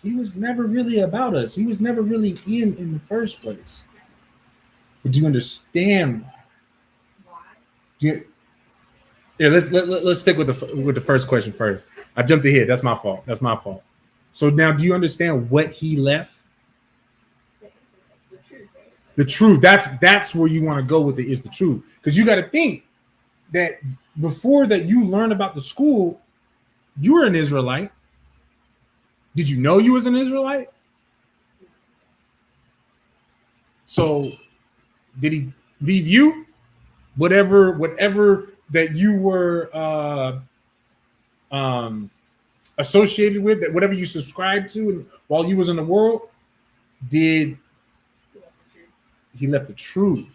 he was never really about us. He was never really in the first place. But do you understand why? Let's stick with the first question first. I jumped ahead. That's my fault. So now, do you understand what he left? The truth. That's where you want to go with it, is the truth. Because you got to think that before that you learn about the school, you were an Israelite. Did you know you was an Israelite? So did he leave you? Whatever that you were associated with, that whatever you subscribed to while you was in the world, he left the truth.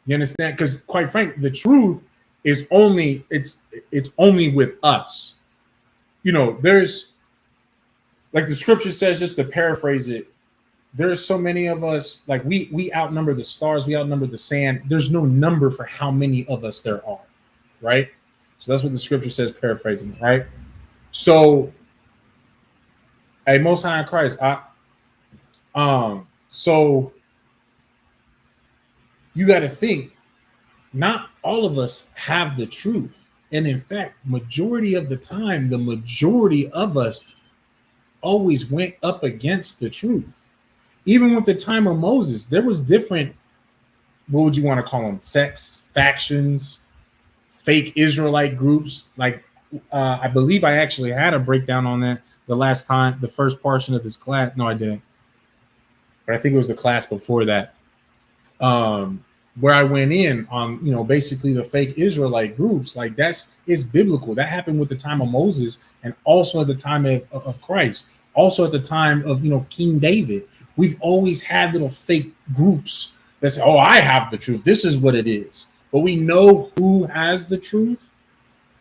You understand? Because quite frankly, the truth is only it's only with us. There's, like the scripture says, just to paraphrase it, there's so many of us, like we outnumber the stars, we outnumber the sand. There's no number for how many of us there are, right? So that's what the scripture says, paraphrasing it, right? So, hey, Most High in Christ, so you got to think, not all of us have the truth. And in fact, majority of the time, the majority of us always went up against the truth. Even with the time of Moses, there was different, what would you want to call them? Sects, factions, fake Israelite groups. Like, I believe I actually had a breakdown on that the first portion of this class. No, I didn't. But I think it was the class before that. Where I went in on, basically the fake Israelite groups. Like, it's biblical. That happened with the time of Moses, and also at the time of Christ. Also at the time of, King David. We've always had little fake groups that say, oh, I have the truth. This is what it is. But we know who has the truth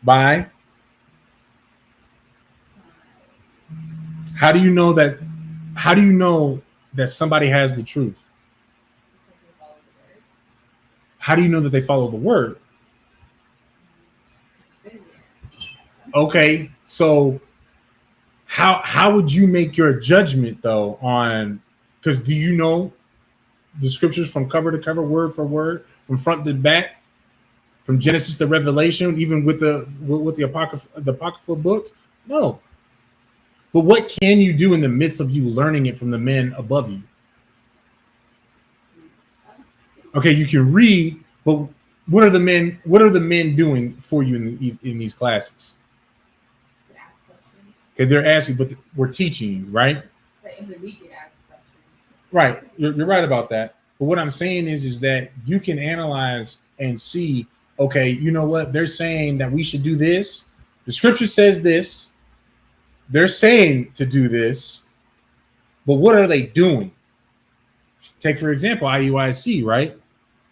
by. How do you know that? How do you know that somebody has the truth? Because they follow the word. How do you know that they follow the word? It's in there. Okay, so how would you make your judgment though on, because do you know the scriptures from cover to cover, word for word, from front to back, from Genesis to Revelation, even with the apocryphal books? No. But what can you do in the midst of you learning it from the men above you? Okay, you can read, but what are the men doing for you in these classes? You can ask questions. Okay, they're asking, but we're teaching you, right? Right, and then we can ask questions. Right. You're right about that. But what I'm saying is that you can analyze and see, okay, you know what? They're saying that we should do this. The scripture says this. They're saying to do this, but what are they doing? Take, for example, IUIC, right?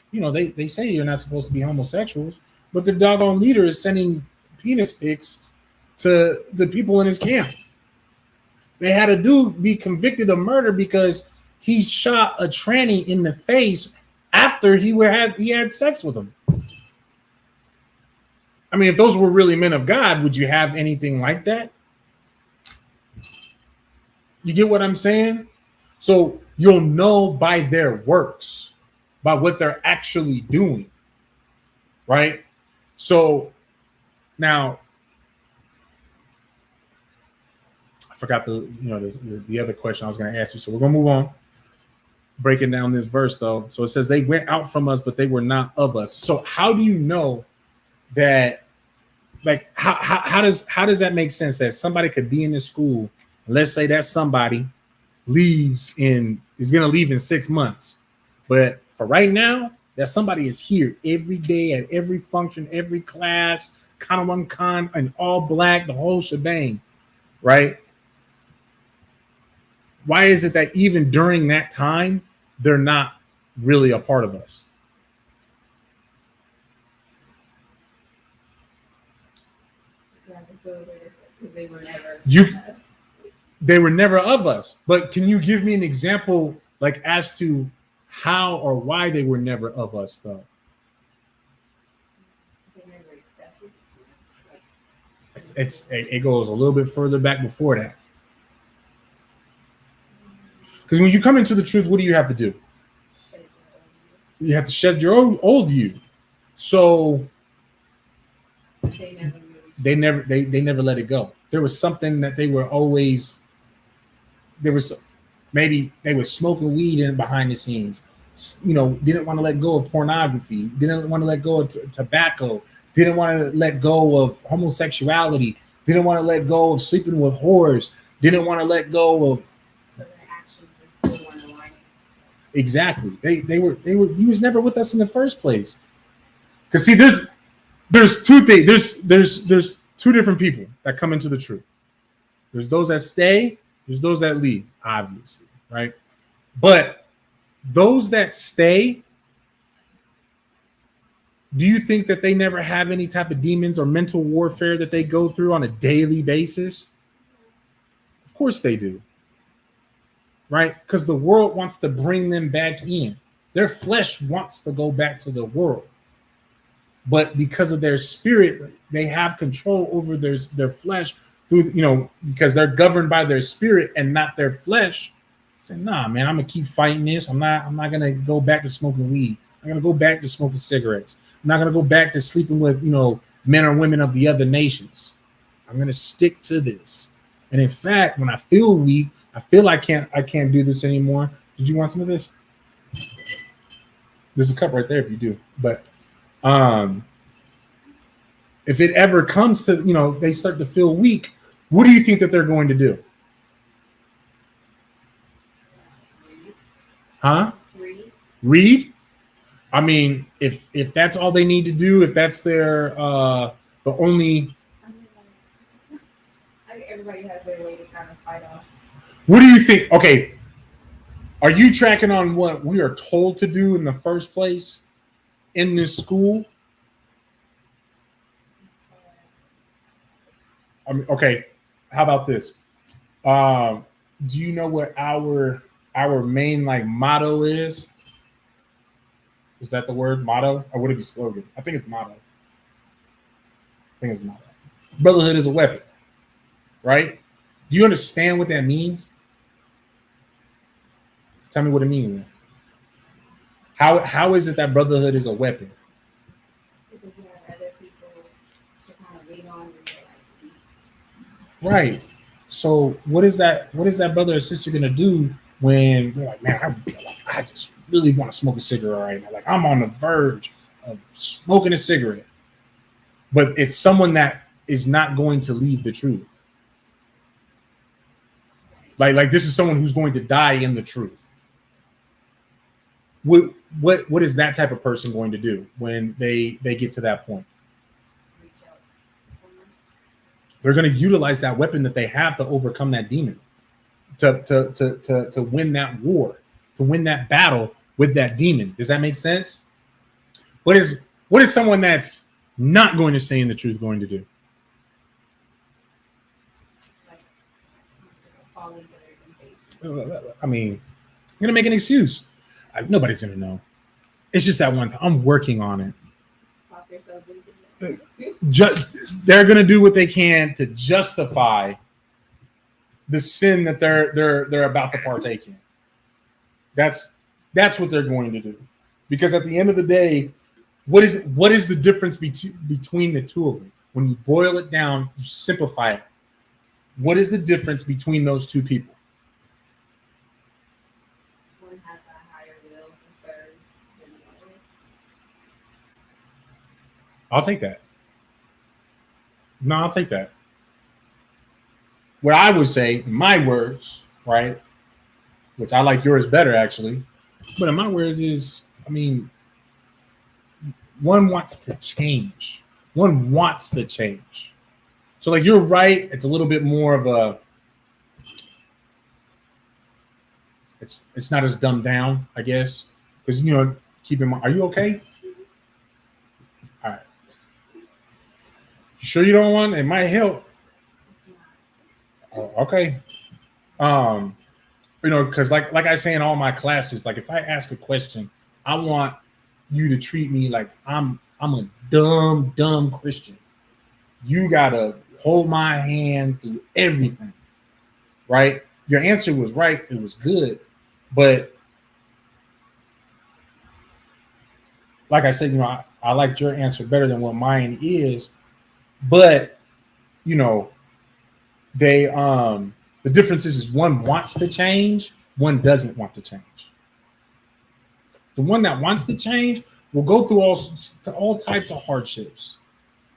You know, they say you're not supposed to be homosexuals, but the doggone leader is sending penis pics to the people in his camp. They had a dude be convicted of murder because he shot a tranny in the face after he had sex with him. I mean, if those were really men of God, would you have anything like that? You get what I'm saying? So you'll know by their works, by what they're actually doing, right? So now I forgot the other question I was going to ask you. So we're going to move on, breaking down this verse though. So it says they went out from us, but they were not of us. So how do you know that? Like how does that make sense that somebody could be in this school? Let's say that somebody is going to leave in 6 months, but for right now, that somebody is here every day at every function, every class, con, and all black, the whole shebang, right? Why is it that even during that time, they're not really a part of us? Because they were never. They were never of us. But can you give me an example, like as to how or why they were never of us, though? They never accepted It goes a little bit further back before that. Because when you come into the truth, what do you have to do? You have to shed your old you. So they never let it go. There was something that they were always. There was maybe they were smoking weed in behind the scenes. You know, didn't want to let go of pornography. Didn't want to let go of tobacco. Didn't want to let go of homosexuality. Didn't want to let go of sleeping with whores. Didn't want to let go of. So their actions are still underlying. Exactly. They were. He was never with us in the first place. Because see, there's two things. There's two different people that come into the truth. There's those that stay. There's those that leave, obviously, right? But those that stay, do you think that they never have any type of demons or mental warfare that they go through on a daily basis? Of course they do, right? Because the world wants to bring them back in. Their flesh wants to go back to the world. But because of their spirit, they have control over their flesh through, because they're governed by their spirit and not their flesh. Say, nah, man, I'm gonna keep fighting this. I'm not gonna go back to smoking weed. I'm gonna go back to smoking cigarettes. I'm not gonna go back to sleeping with men or women of the other nations. I'm gonna stick to this. And in fact, when I feel weak, I feel I can't do this anymore. Did you want some of this? There's a cup right there if you do. But if it ever comes to, they start to feel weak, what do you think that they're going to do? Huh? Read? I mean, if that's all they need to do, if that's their the only. I think everybody has their way to kind of fight off. What do you think? Okay, are you tracking on what we are told to do in the first place in this school? I mean, okay. How about this? Do you know what our our main like motto is that the word motto, or would it be slogan? I think it's motto. Brotherhood is a weapon, right? Do you understand what that means? Tell me what it means. How is it that brotherhood is a weapon? Because you have other people to kind of lean on when you're like, Right. So what is that brother or sister gonna do when they're like, man, I just really want to smoke a cigarette right now. Like I'm on the verge of smoking a cigarette. But it's someone that is not going to leave the truth. Like this is someone who's going to die in the truth. What is that type of person going to do when they get to that point? reach out to someone. They're going to utilize that weapon that they have to overcome that demon, to win that war, to win that battle with that demon. Does that make sense? What is someone that's not going to stay in the truth going to do? Like, fall into their temptation. I mean, I'm going to make an excuse. Nobody's going to know. It's just that one time. I'm working on it. Talk yourself into it. They're going to do what they can to justify the sin that they're about to partake in. That's what they're going to do. Because at the end of the day, what is the difference between the two of them? When you boil it down, you simplify it. What is the difference between those two people? One has a higher will to serve than the other. I'll take that. No, I'll take that. What I would say, in my words, right, which I like yours better actually, but in my words is, I mean, one wants to change. One wants to change. So like you're right, it's a little bit more of a, it's not as dumbed down, I guess. Because keep in mind, are you okay? All right. You sure you don't want? It might help. Oh, okay. Because like I say in all my classes, like if I ask a question, I want you to treat me like I'm a dumb Christian. You gotta hold my hand through everything, right? Your answer was right, it was good, but like I said, I liked your answer better than what mine is, but they the difference is one wants to change, one doesn't want to change. The one that wants to change will go through all types of hardships.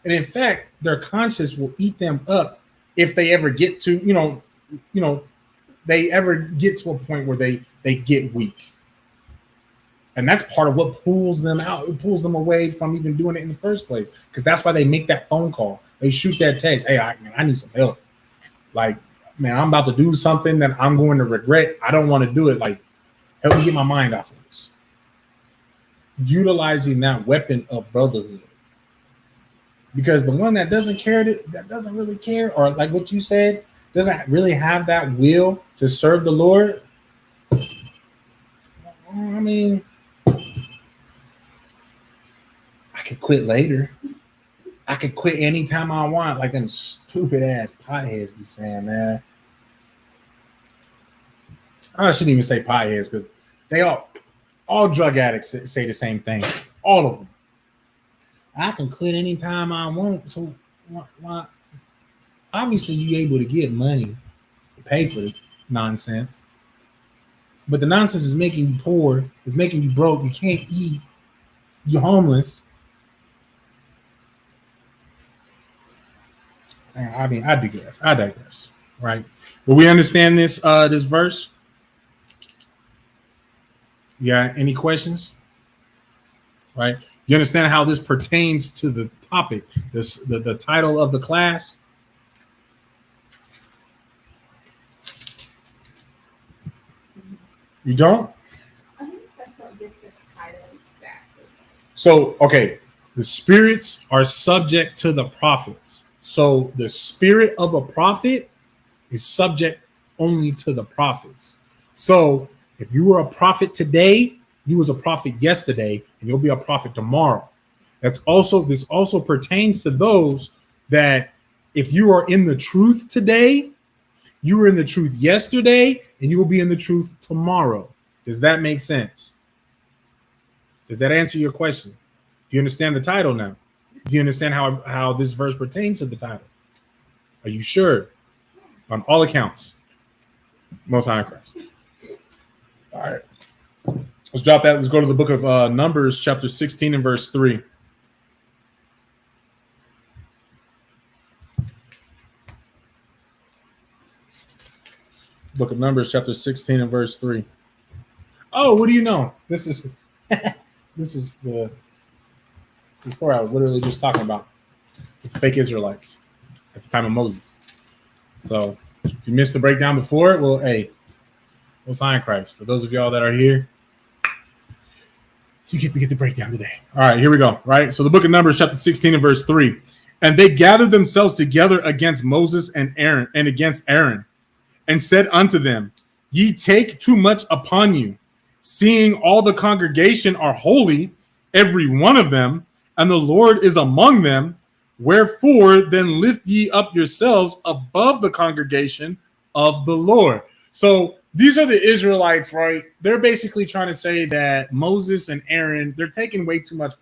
And in fact, their conscience will eat them up if they ever get to, they ever get to a point where they get weak. And that's part of what pulls them out. It pulls them away from even doing it in the first place. Because that's why they make that phone call. They shoot that text. Hey, I need some help. Like, man, I'm about to do something that I'm going to regret. I don't want to do it. Like, help me get my mind off of this. Utilizing that weapon of brotherhood. Because the one that doesn't care, that doesn't really care, or like what you said, doesn't really have that will to serve the Lord. I mean, I could quit later. I could quit anytime I want, like them stupid ass potheads be saying, man. I shouldn't even say potheads because they all drug addicts say the same thing. All of them. I can quit anytime I want. So why? Obviously, you're able to get money to pay for the nonsense. But the nonsense is making you poor. It's making you broke. You can't eat. You're homeless. I mean, I digress. Right? But we understand this verse. Yeah. Any questions? Right? You understand how this pertains to the topic, the title of the class? You don't? I think I still get the title exactly. So, okay, the spirits are subject to the prophets. So the spirit of a prophet is subject only to the prophets. So If you were a prophet today, you was a prophet yesterday, and you'll be a prophet tomorrow. This also pertains to those that if you are in the truth today, you were in the truth yesterday, and you will be in the truth tomorrow. Does that make sense? Does that answer your question? Do you understand the title now? Do you understand how this verse pertains to the title? Are you sure? On all accounts, Most High in Christ. All right. Let's drop that. Let's go to the book of Numbers, chapter 16 and verse 3. Book of Numbers, chapter 16 and verse 3. Oh, what do you know? This is the story I was literally just talking about. The fake Israelites at the time of Moses. So if you missed the breakdown before, well, hey, Most High in Christ. For those of y'all that are here, you get to get the breakdown today. All right, here we go. Right. So the book of Numbers, chapter 16 and verse 3. And they gathered themselves together against Moses and Aaron and said unto them, Ye take too much upon you, seeing all the congregation are holy, every one of them, and the Lord is among them. Wherefore then lift ye up yourselves above the congregation of the Lord. So these are the Israelites, right? They're basically trying to say that Moses and Aaron, they're taking way too much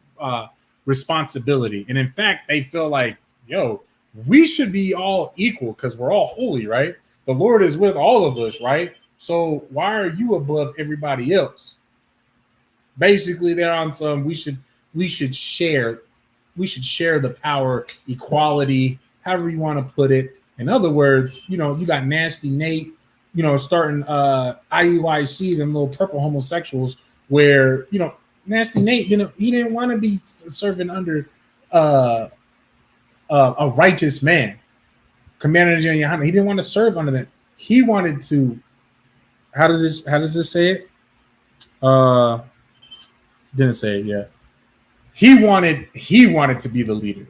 responsibility. And in fact, they feel like, yo, we should be all equal because we're all holy, right? The Lord is with all of us, right? So why are you above everybody else? Basically, they're on some we should share the power, equality, however you want to put it. In other words, you got Nasty Nate, starting IUIC, them little purple homosexuals, where Nasty Nate didn't want to be serving under a righteous man, Commander General. He didn't want to serve under that. He wanted to. How does this say it? Didn't say it yet. He wanted to be the leader.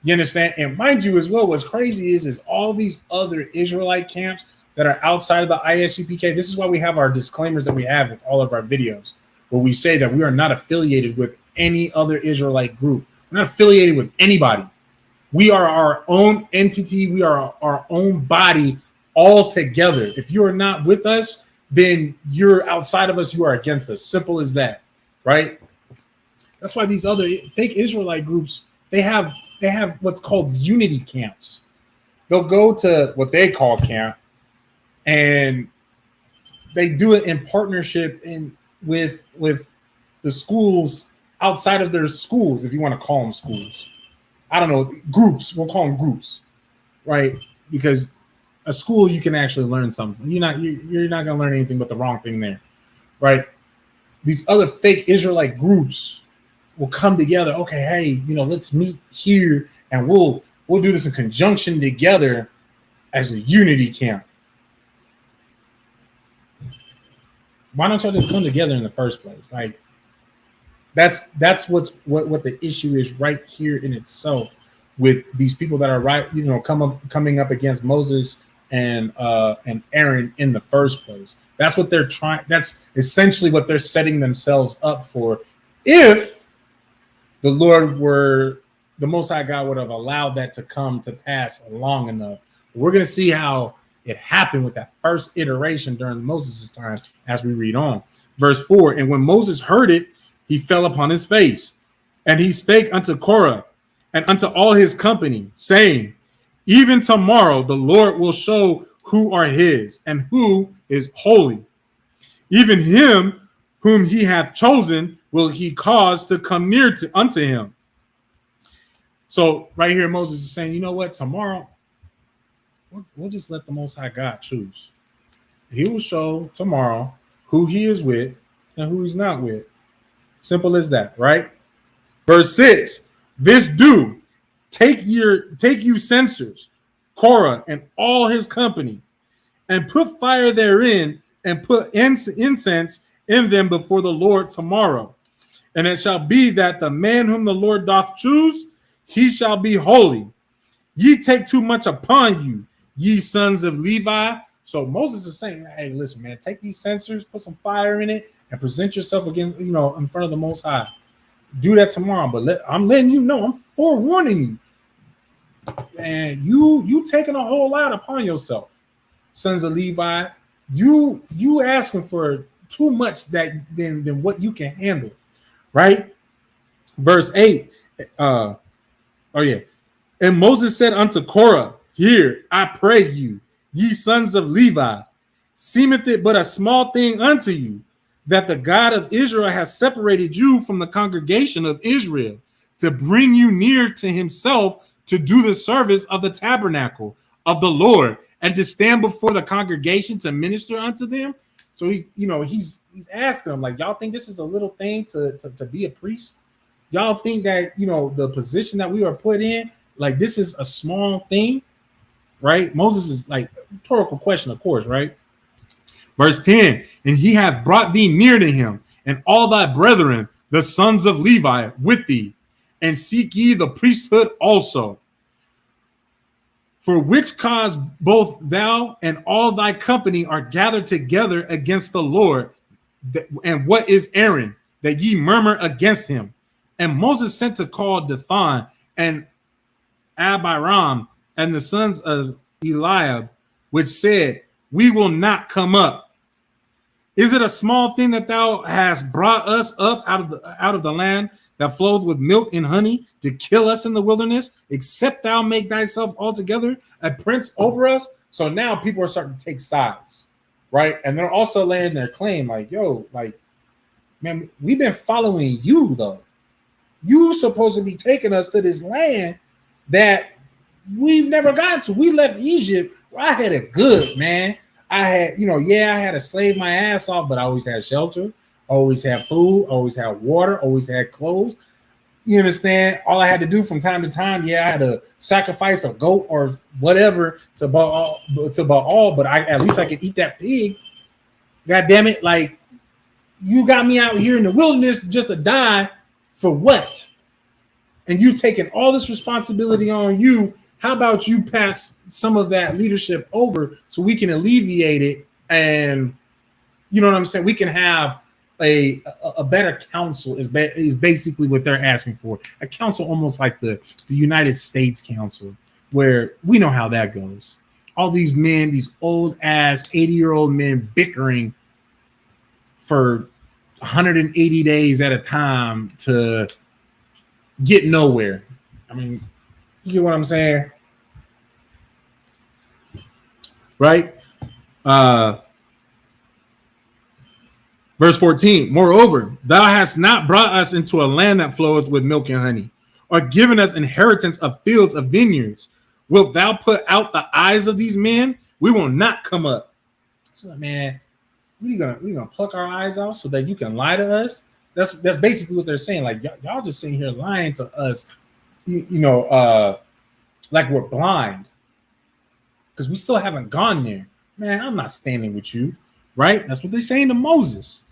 You understand? And mind you, as well, what's crazy is all these other Israelite camps that are outside of the ISUPK. This is why we have our disclaimers that we have with all of our videos, where we say that we are not affiliated with any other Israelite group. We're not affiliated with anybody. We are our own entity. We are our own body all together. If you are not with us, then you're outside of us. You are against us. Simple as that, right? That's why these other fake Israelite groups, they have what's called unity camps. They'll go to what they call camp, and they do it in partnership with the schools outside of their schools, if you want to call them schools. I don't know, groups. We'll call them groups, right? Because a school, you can actually learn something. You're not going to learn anything but the wrong thing there, right? These other fake Israelite groups will come together. Okay, hey, let's meet here, and we'll do this in conjunction together as a unity camp. Why don't y'all just come together in the first place? Like, that's what the issue is right here in itself with these people that are coming up against Moses and Aaron in the first place. That's what they're trying. That's essentially what they're setting themselves up for. If the Most High God would have allowed that to come to pass long enough. We're going to see how it happened with that first iteration during Moses' time as we read on. Verse 4, and when Moses heard it, he fell upon his face, and he spake unto Korah and unto all his company, saying, even tomorrow the Lord will show who are his and who is holy. Even him whom he hath chosen will he cause to come near unto him. So right here, Moses is saying, you know what? Tomorrow, we'll just let the Most High God choose. He will show tomorrow who he is with and who he's not with. Simple as that, right? Verse 6, this do, take you censers, Korah and all his company, and put fire therein, and put incense in them before the Lord tomorrow. And it shall be that the man whom the Lord doth choose, he shall be holy. Ye take too much upon you, ye sons of Levi, So Moses is saying, hey, listen, man, take these censers, put some fire in it, and present yourself again, in front of the Most High. Do that tomorrow, but I'm letting you know, I'm forewarning you. And you taking a whole lot upon yourself, sons of Levi. You asking for too much than what you can handle, right? Verse 8. Oh yeah. And Moses said unto Korah, Hear, I pray you, ye sons of Levi, seemeth it but a small thing unto you, that the God of Israel has separated you from the congregation of Israel, to bring you near to himself, to do the service of the tabernacle of the Lord, and to stand before the congregation to minister unto them. So he's asking them, like, y'all think this is a little thing to be a priest? Y'all think that the position that we are put in, like, this is a small thing, right? Moses is like, rhetorical question, of course, right? Verse 10, and he hath brought thee near to him, and all thy brethren, the sons of Levi, with thee, and seek ye the priesthood also. For which cause both thou and all thy company are gathered together against the Lord. And what is Aaron, that ye murmur against him? And Moses sent to call Dathan and Abiram and the sons of Eliab, which said, We will not come up. Is it a small thing that thou hast brought us up out of the land that floweth with milk and honey, to kill us in the wilderness, except thou make thyself altogether a prince over us? So now people are starting to take sides, right? And they're also laying their claim, like, yo, like, man, we've been following you, though. You supposed to be taking us to this land that we've never gotten to. We left Egypt. I had it good, man. I had, I had to slave my ass off, but I always had shelter, always had food, always had water, always had clothes. You understand? All I had to do from time to time, I had to sacrifice a goat or whatever to Baal, but at least I could eat that pig. God damn it. Like, you got me out here in the wilderness just to die for what? And you taking all this responsibility on you. How about you pass some of that leadership over so we can alleviate it, and you know what I'm saying? We can have a better council is basically what they're asking for. A council almost like the United States Council, where we know how that goes. All these men, these old ass 80-year-old men bickering for 180 days at a time to get nowhere. I mean, you get what I'm saying? Right? Verse 14, moreover, thou hast not brought us into a land that floweth with milk and honey, or given us inheritance of fields of vineyards. Wilt thou put out the eyes of these men? We will not come up. So, man, we gonna pluck our eyes out so that you can lie to us? That's basically what they're saying. Like, y'all just sitting here lying to us, like we're blind, because we still haven't gone there. Man, I'm not standing with you, right? That's what they're saying to Moses,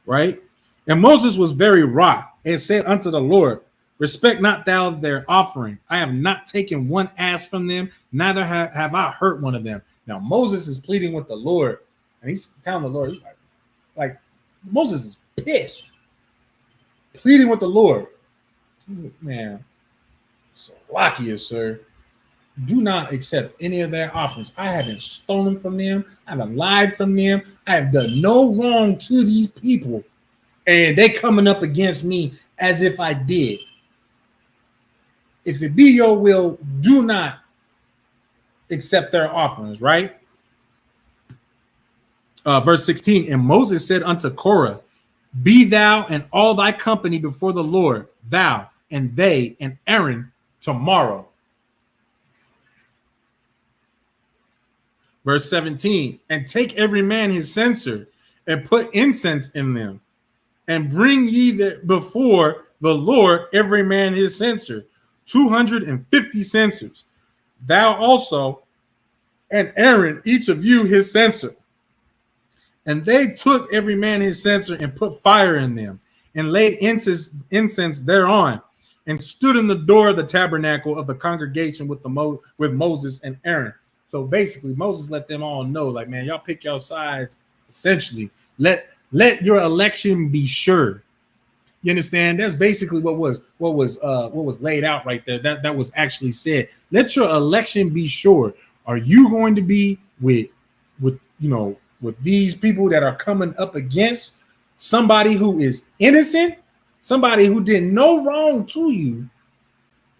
right? And Moses was very wroth and said unto the Lord, Respect not thou their offering. I have not taken one ass from them, neither have I hurt one of them. Now Moses is pleading with the Lord, and he's telling the Lord, he's like Moses is pissed, pleading with the Lord. Man, Salakia, sir. Do not accept any of their offerings. I haven't stolen from them. I haven't lied from them. I have done no wrong to these people. And they coming up against me as if I did. If it be your will, do not accept their offerings, right? Verse 16, and Moses said unto Korah, Be thou and all thy company before the Lord, thou and they and Aaron tomorrow. Verse 17, and take every man his censer and put incense in them, and bring ye before the Lord every man his censer, 250 censers. Thou also and Aaron, each of you his censer. And they took every man his censer and put fire in them, and laid incense thereon, and stood in the door of the tabernacle of the congregation with Moses and Aaron. So basically, Moses let them all know, like, man, y'all pick your sides. Essentially, let your election be sure. You understand? That's basically what was laid out right there. That was actually said. Let your election be sure. Are you going to be with with these people that are coming up against somebody who is innocent, somebody who did no wrong to you?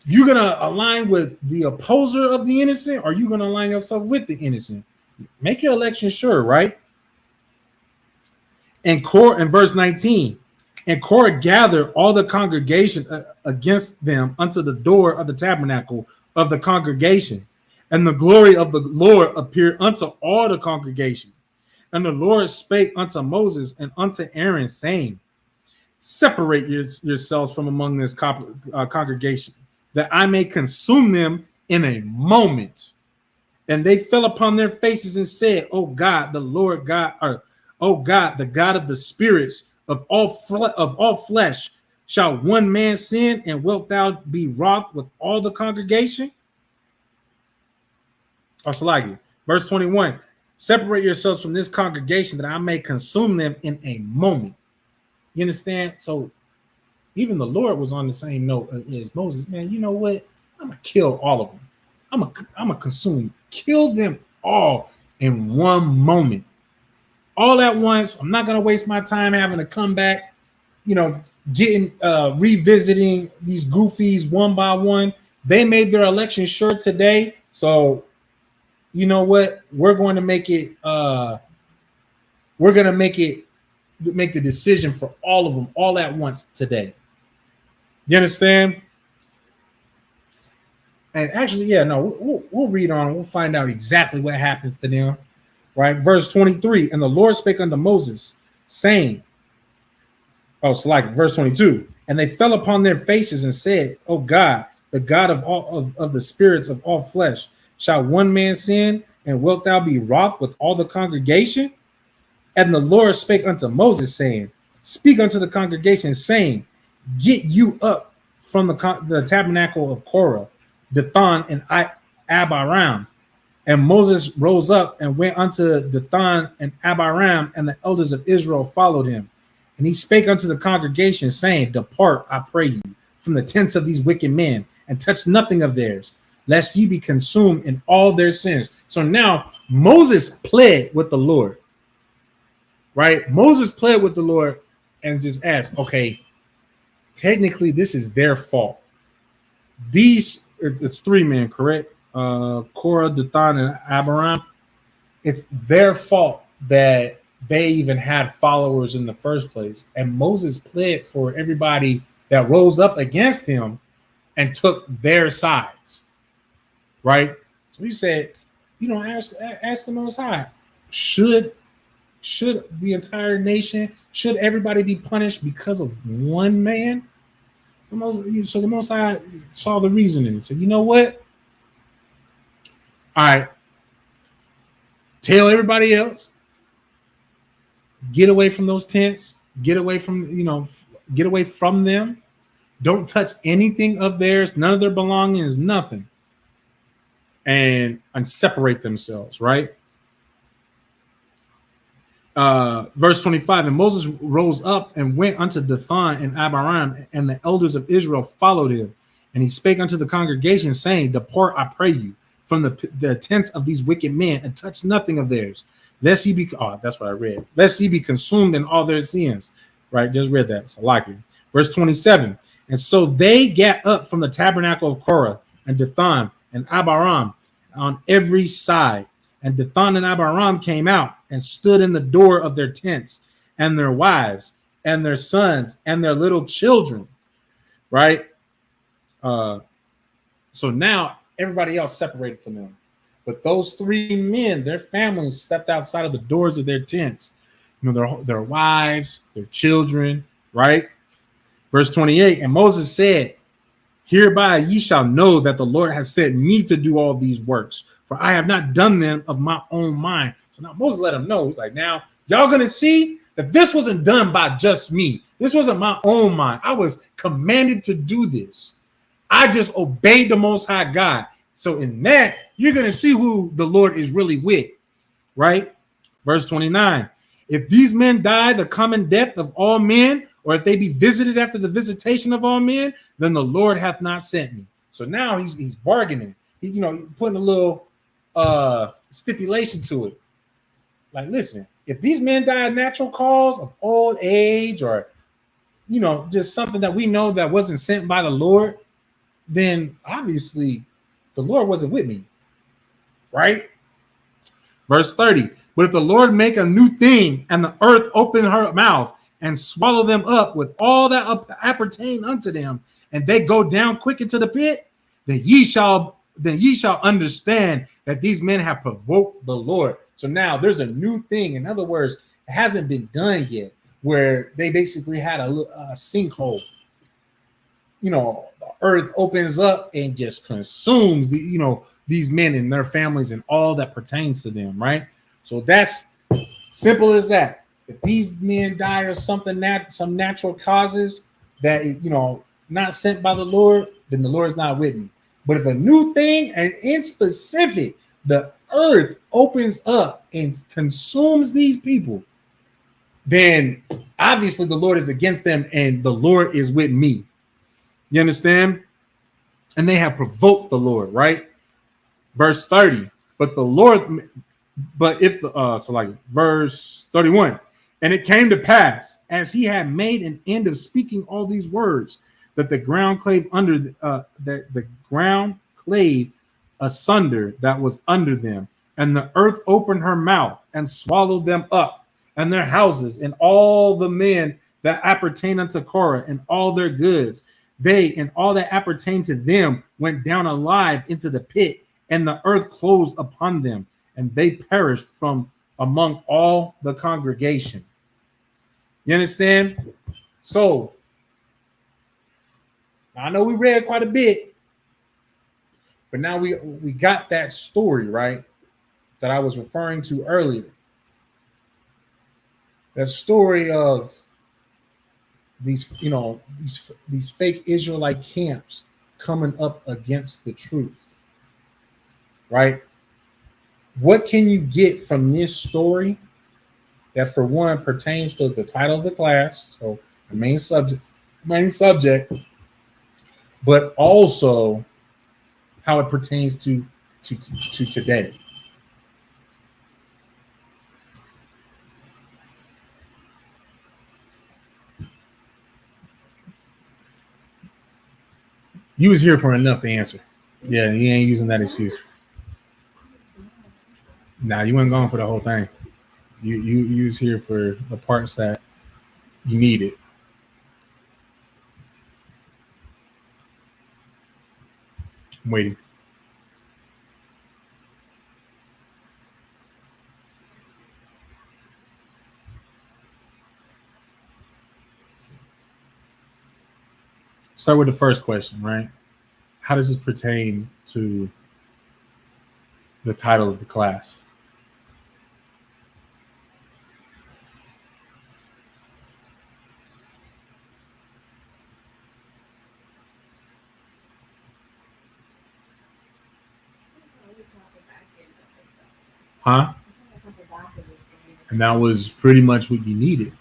You're gonna align with the opposer of the innocent, or you gonna align yourself with the innocent? Make your election sure, right? And Korah, in verse 19, and Korah gathered all the congregation against them unto the door of the tabernacle of the congregation. And the glory of the Lord appeared unto all the congregation. And the Lord spake unto Moses and unto Aaron, saying, separate yourselves from among this congregation, that I may consume them in a moment. And they fell upon their faces and said, O God, the Lord God, O God, the God of the spirits of all flesh, shall one man sin, and wilt thou be wroth with all the congregation? Verse 21, separate yourselves from this congregation, that I may consume them in a moment. You understand? So even the Lord was on the same note as Moses. Man, you know what? I'm gonna kill all of them. I'm gonna consume, kill them all in one moment, all at once. I'm not gonna waste my time having to come back, getting revisiting these goofies one by one. They made their election sure today, so you know what? We're going to make it. We're gonna make the decision for all of them all at once today. You understand? And actually, we'll read on. We'll find out exactly what happens to them. Right? Verse 23, and the Lord spake unto Moses, saying, verse 22, and they fell upon their faces and said, O God, the God of all of the spirits of all flesh, shall one man sin, and wilt thou be wroth with all the congregation? And the Lord spake unto Moses, saying, speak unto the congregation, saying, get you up from the tabernacle of Korah, Dathan, and Abiram. And Moses rose up and went unto Dathan and Abiram, and the elders of Israel followed him. And he spake unto the congregation, saying, depart, I pray you, from the tents of these wicked men, and touch nothing of theirs, lest ye be consumed in all their sins. So now Moses pled with the Lord, right? Moses pled with the Lord and just asked, okay, technically this is their fault. It's three men, correct? Korah, Dathan, and Abiram. It's their fault that they even had followers in the first place. And Moses pled for everybody that rose up against him and took their sides, right? So he said, ask the Most High, should the entire nation, should everybody be punished because of one man? So the Most High saw the reasoning and said, you know what? All right, tell everybody else, get away from those tents, get away from them. Don't touch anything of theirs, none of their belongings, nothing. And separate themselves, right? Verse 25, and Moses rose up and went unto Dathan and Abiram, and the elders of Israel followed him. And he spake unto the congregation, saying, depart, I pray you, from the tents of these wicked men, and touch nothing of theirs, lest ye be, that's what I read, lest ye be consumed in all their sins. Right, just read that, so like it. Verse 27, and so they got up from the tabernacle of Korah and Dathan and Abiram on every side. And Dathan and Abiram came out and stood in the door of their tents, and their wives and their sons and their little children. Right? So now everybody else separated from them. But those three men, their families stepped outside of the doors of their tents. Their wives, their children, right? Verse 28, and Moses said, hereby ye shall know that the Lord has sent me to do all these works, for I have not done them of my own mind. So now Moses let them know. He's like, now y'all going to see that this wasn't done by just me. This wasn't my own mind. I was commanded to do this. I just obeyed the Most High God. So in that, you're going to see who the Lord is really with, right? Verse 29. If these men die the common death of all men, or if they be visited after the visitation of all men, then the Lord hath not sent me. So now he's bargaining. He's putting a little stipulation to it. Like, listen, if these men die of natural cause of old age, or just something that we know that wasn't sent by the Lord, then obviously the Lord wasn't with me, right? Verse 30. But if the Lord make a new thing, and the earth open her mouth and swallow them up with all that appertain unto them, and they go down quick into the pit, then ye shall understand that these men have provoked the Lord. So now there's a new thing. In other words, it hasn't been done yet, where they basically had a sinkhole. The earth opens up and just consumes these men and their families and all that pertains to them, right? So that's simple as that. If these men die of something, some natural causes that not sent by the Lord, then the Lord's not with me. But if a new thing, and in specific, the earth opens up and consumes these people, then obviously the Lord is against them and the Lord is with me. You understand? And they have provoked the Lord, right? Verse 30. Verse 31. And it came to pass, as he had made an end of speaking all these words, that the ground clave asunder that was under them, and the earth opened her mouth and swallowed them up, and their houses, and all the men that appertain unto Korah, and all their goods. They and all that appertain to them went down alive into the pit, and the earth closed upon them, and they perished from among all the congregation. You understand? So I know we read quite a bit, but now we got that story, right, that I was referring to earlier. That story of these fake Israelite camps coming up against the truth, right? What can you get from this story that, for one, pertains to the title of the class, so the main subject, but also how it pertains to today? You was here for enough to answer. Yeah, he ain't using that excuse. Nah, you weren't going for the whole thing. You was here for the parts that you needed. I'm waiting. Start with the first question, right? How does this pertain to the title of the class? Huh? And that was pretty much what you needed.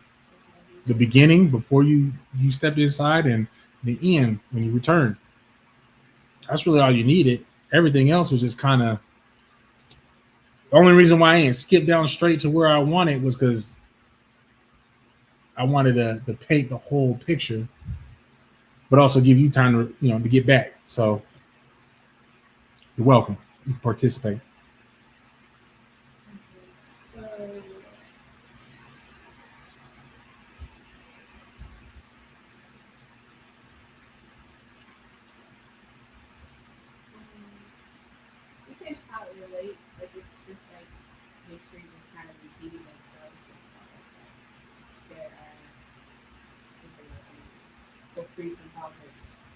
The beginning, before you stepped inside, and the end when you returned. That's really all you needed. Everything else was just kind of, the only reason why I didn't skip down straight to where I wanted was because I wanted to paint the whole picture, but also give you time to to get back. So you're welcome. You can participate. Priests and prophets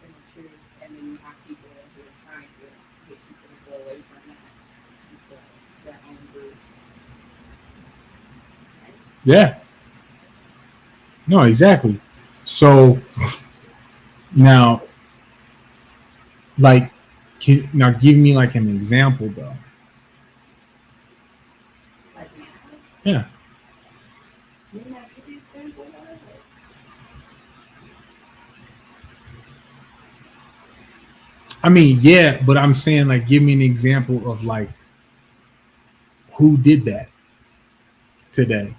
in the truth, and then you have people who are trying to get people to go away from that into their own groups. Right? Yeah. No, exactly. So now, like, Can now give me like an example though. Like now. Yeah. You might give the example of it. I mean, yeah, but I'm saying like give me an example of like who did that today.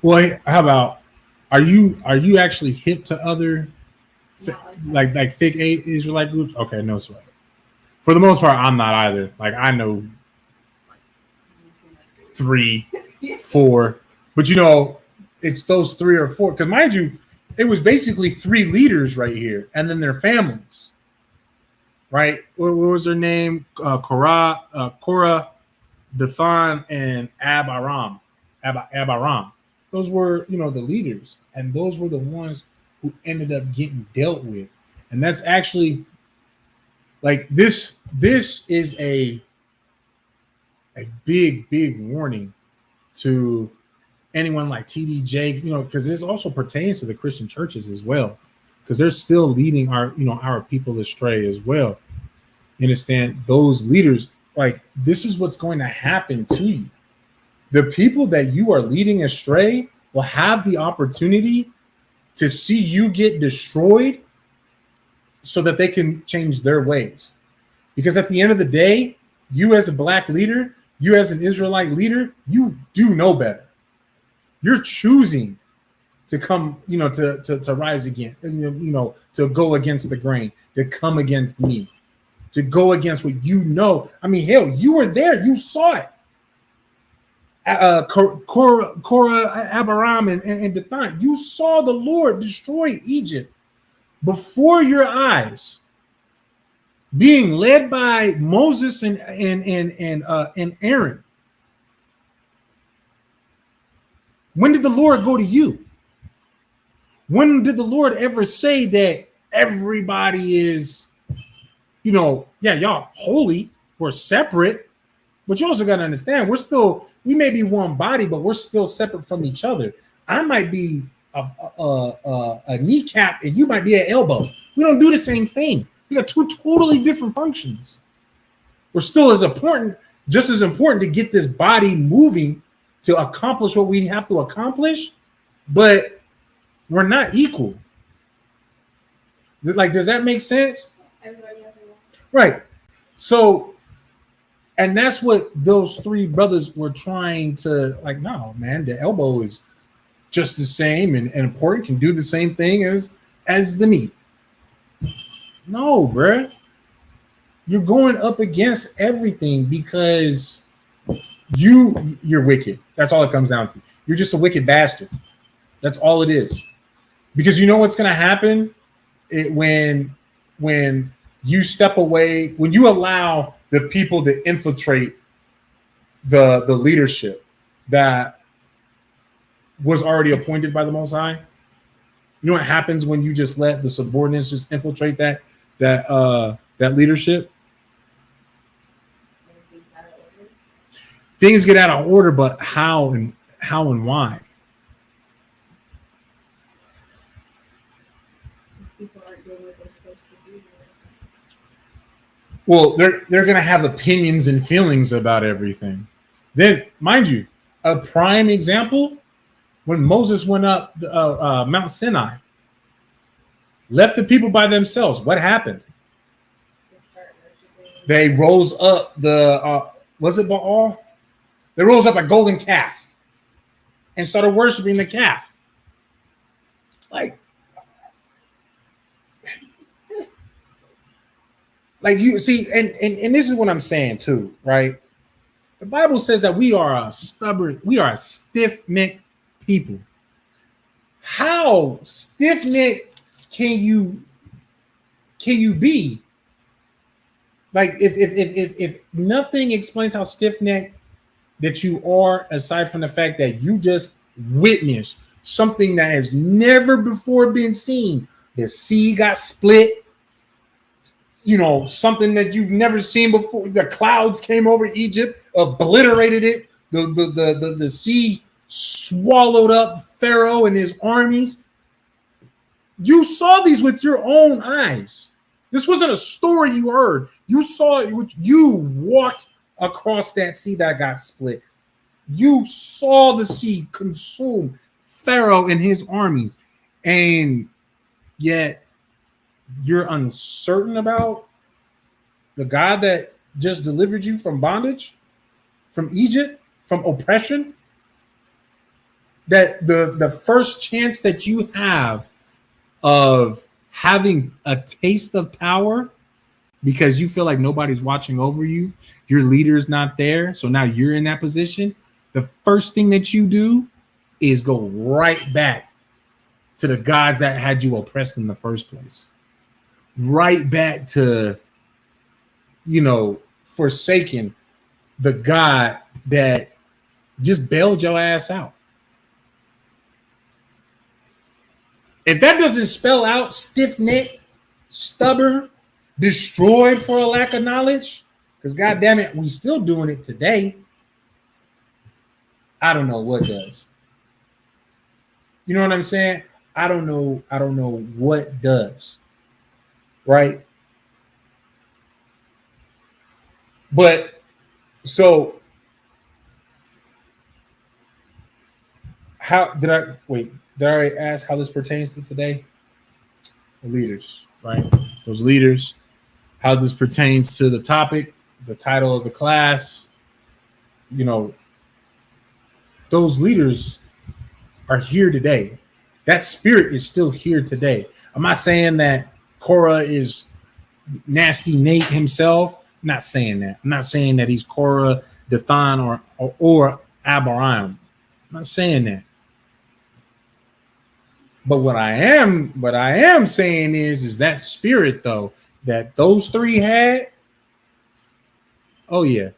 Well, how about are you actually hip to other like fake Israelite groups? Okay, no sweat. For the most part, I'm not either. Like I know 3, 4, but you know, it's those 3 or 4. Because mind you, it was basically 3 leaders right here, and then their families. Right? What was their name? Korah, Dathan, and Abiram. Abiram. Those were, you know, the leaders, and those were the ones who ended up getting dealt with. And that's actually like this. This is a big warning to anyone like TDJ, you know, because this also pertains to the Christian churches as well, because they're still leading our people astray as well. You understand? Those leaders, like this is what's going to happen to you. The people that you are leading astray will have the opportunity to see you get destroyed so that they can change their ways. Because at the end of the day, you as a black leader, you as an Israelite leader, you do know better. You're choosing to come, you know, to rise again, you know, to go against the grain, to come against me, to go against what you know. I mean, hell, you were there, you saw it. Korah, Abiram, and Dathan, you saw the Lord destroy Egypt before your eyes, being led by Moses and Aaron. When did the Lord go to you? When did the Lord ever say that everybody is, you know, yeah, y'all holy, we're separate, but you also got to understand we may be one body, but we're still separate from each other. I might be a kneecap and you might be an elbow. We don't do the same thing. We got 2 totally different functions. We're still just as important to get this body moving to accomplish what we have to accomplish, but we're not equal. Like, does that make sense? Everybody has a Right. So, and that's what those 3 brothers were trying to, like, no, man, the elbow is just the same and important, can do the same thing as the knee. No, bruh. You're going up against everything because you're wicked. That's all it comes down to. You're just a wicked bastard. That's all it is. Because you know what's going to happen when you step away, when you allow the people to infiltrate the leadership that was already appointed by the Most High. You know what happens when you just let the subordinates just infiltrate that leadership? Things get out of order, but how and why? People aren't doing what they're supposed to do. Well, they're going to have opinions and feelings about everything. Then, mind you, a prime example, when Moses went up Mount Sinai, left the people by themselves. What happened? They rose up was it Baal? They rose up a golden calf and started worshiping the calf. Like you see, and this is what I'm saying too, right? The Bible says that we are a stiff-necked people. How stiff-necked can you be? Like if nothing explains how stiff-necked that you are, aside from the fact that you just witnessed something that has never before been seen. The sea got split. You know, something that you've never seen before. The clouds came over Egypt, obliterated it. The sea swallowed up Pharaoh and his armies. You saw these with your own eyes. This wasn't a story you heard. You saw it. You walked across that sea that got split. You saw the sea consume Pharaoh and his armies, and yet you're uncertain about the God that just delivered you from bondage, from Egypt, from oppression. That the first chance that you have of having a taste of power, because you feel like nobody's watching over you, your leader's not there, so now you're in that position. The first thing that you do is go right back to the gods that had you oppressed in the first place. Right back to, forsaking the God that just bailed your ass out. If that doesn't spell out stiff-necked, stubborn, destroyed for a lack of knowledge, because God damn it, we still doing it today. I don't know what does. You know what I'm saying? I don't know what does. Right? But so did I ask how this pertains to today? The leaders, right? Those leaders, how this pertains to the topic, the title of the class. Those leaders are here today. That spirit is still here today. I'm not saying that Korah is nasty Nate himself. I'm not saying that. I'm not saying that he's Korah, Dathan, or Abiram. I'm not saying that. But what I am saying is that spirit though that those three had. Oh yeah,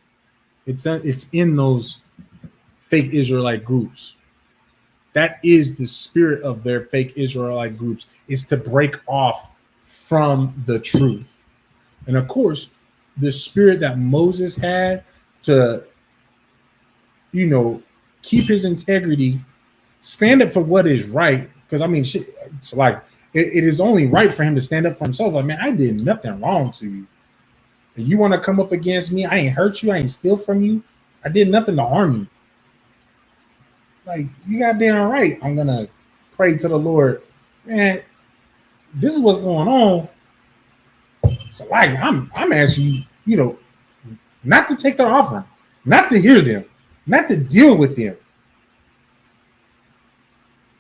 it's in those fake Israelite groups. That is the spirit of their fake Israelite groups, is to break off from the truth. And of course, the spirit that Moses had to, keep his integrity, stand up for what is right. Because it's like it is only right for him to stand up for himself. Like, man, I did nothing wrong to you. If you want to come up against me, I ain't hurt you, I ain't steal from you. I did nothing to harm you. Like, you goddamn right. I'm gonna pray to the Lord, man. This is what's going on. So, like, I'm asking you, not to take their offering, not to hear them, not to deal with them.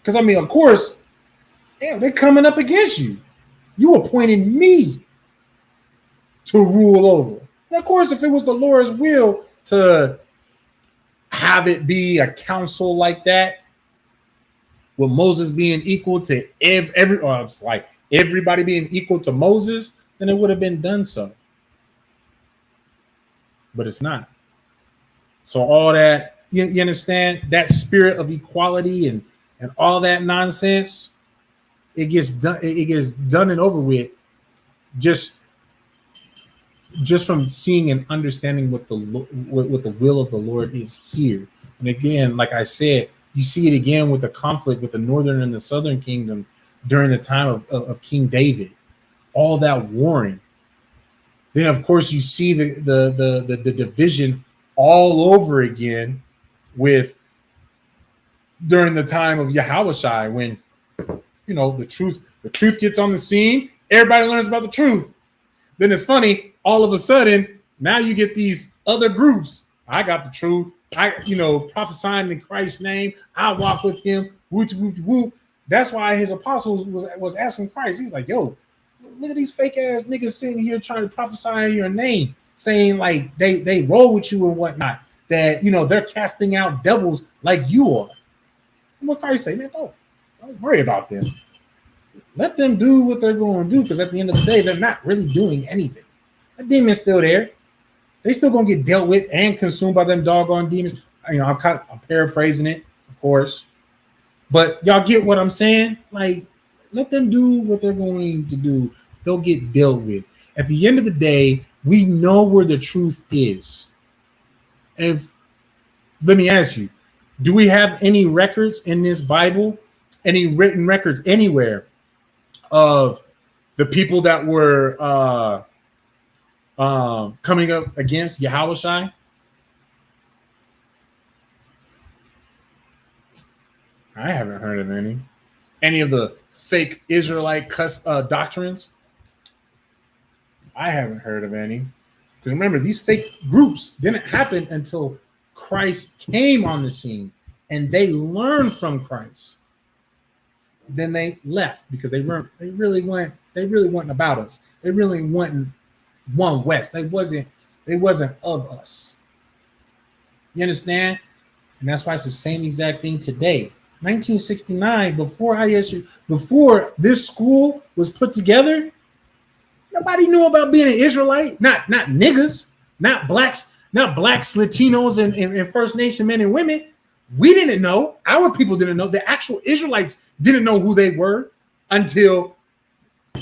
Because of course, they're coming up against you. You appointed me to rule over. And of course, if it was the Lord's will to have it be a council like that, with Moses being equal to everybody being equal to Moses, then it would have been done so. But it's not. So all that, you understand, that spirit of equality and all that nonsense, it gets done and over with just from seeing and understanding what the will of the Lord is here. And again, like I said, you see it again with the conflict with the northern and the southern kingdom during the time of King David, all that warring. Then of course you see the division all over again with during the time of Yahushua, when the truth gets on the scene, everybody learns about the truth. Then it's funny, all of a sudden, now you get these other groups. I got the truth. Prophesying in Christ's name. I walk with him. Whoop, whoop, whoop. That's why his apostles was asking Christ. He was like, yo, look at these fake ass niggas sitting here trying to prophesy in your name, saying like they roll with you and whatnot, that they're casting out devils like you are. And what Christ say, man, don't worry about them. Let them do what they're going to do, because at the end of the day, they're not really doing anything. The demon's still there. They still gonna get dealt with and consumed by them doggone demons. I'm paraphrasing it, of course, but y'all get what I'm saying. Like, let them do what they're going to do. They'll get dealt with. At the end of the day, we know where the truth is. Let me ask you, do we have any records in this Bible, any written records anywhere of the people that were coming up against Yahushua? I haven't heard of any. Any of the fake Israelite doctrines? I haven't heard of any. Because remember, these fake groups didn't happen until Christ came on the scene and they learned from Christ. Then they left because they really weren't about us. They really weren't one West. They wasn't of us. You understand? And that's why it's the same exact thing today. 1969, before this school was put together, nobody knew about being an Israelite. Not niggas, not blacks, Latinos, and First Nation men and women. We didn't know. Our people didn't know. The actual Israelites didn't know who they were until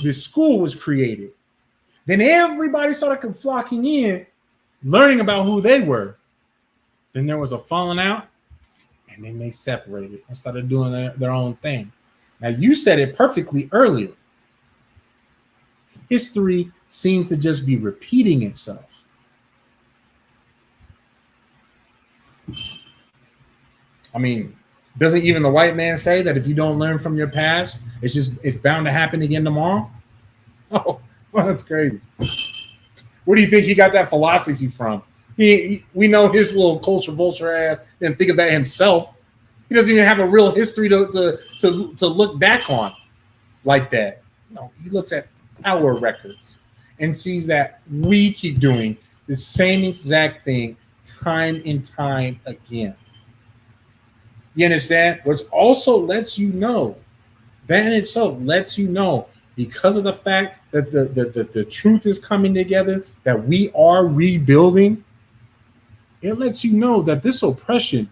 the school was created. Then everybody started flocking in, learning about who they were. Then there was a falling out, and then they separated and started doing their own thing. Now, you said it perfectly earlier. History seems to just be repeating itself. I mean, doesn't even the white man say that if you don't learn from your past, it's bound to happen again tomorrow? Oh, well, that's crazy. Where do you think he got that philosophy from? We know his little culture vulture ass didn't think of that himself. He doesn't even have a real history to look back on like that. No, he looks at our records and sees that we keep doing the same exact thing time and time again. You understand? Which also lets you know, that in itself lets you know, because of the fact that the truth is coming together, that we are rebuilding, it lets you know that this oppression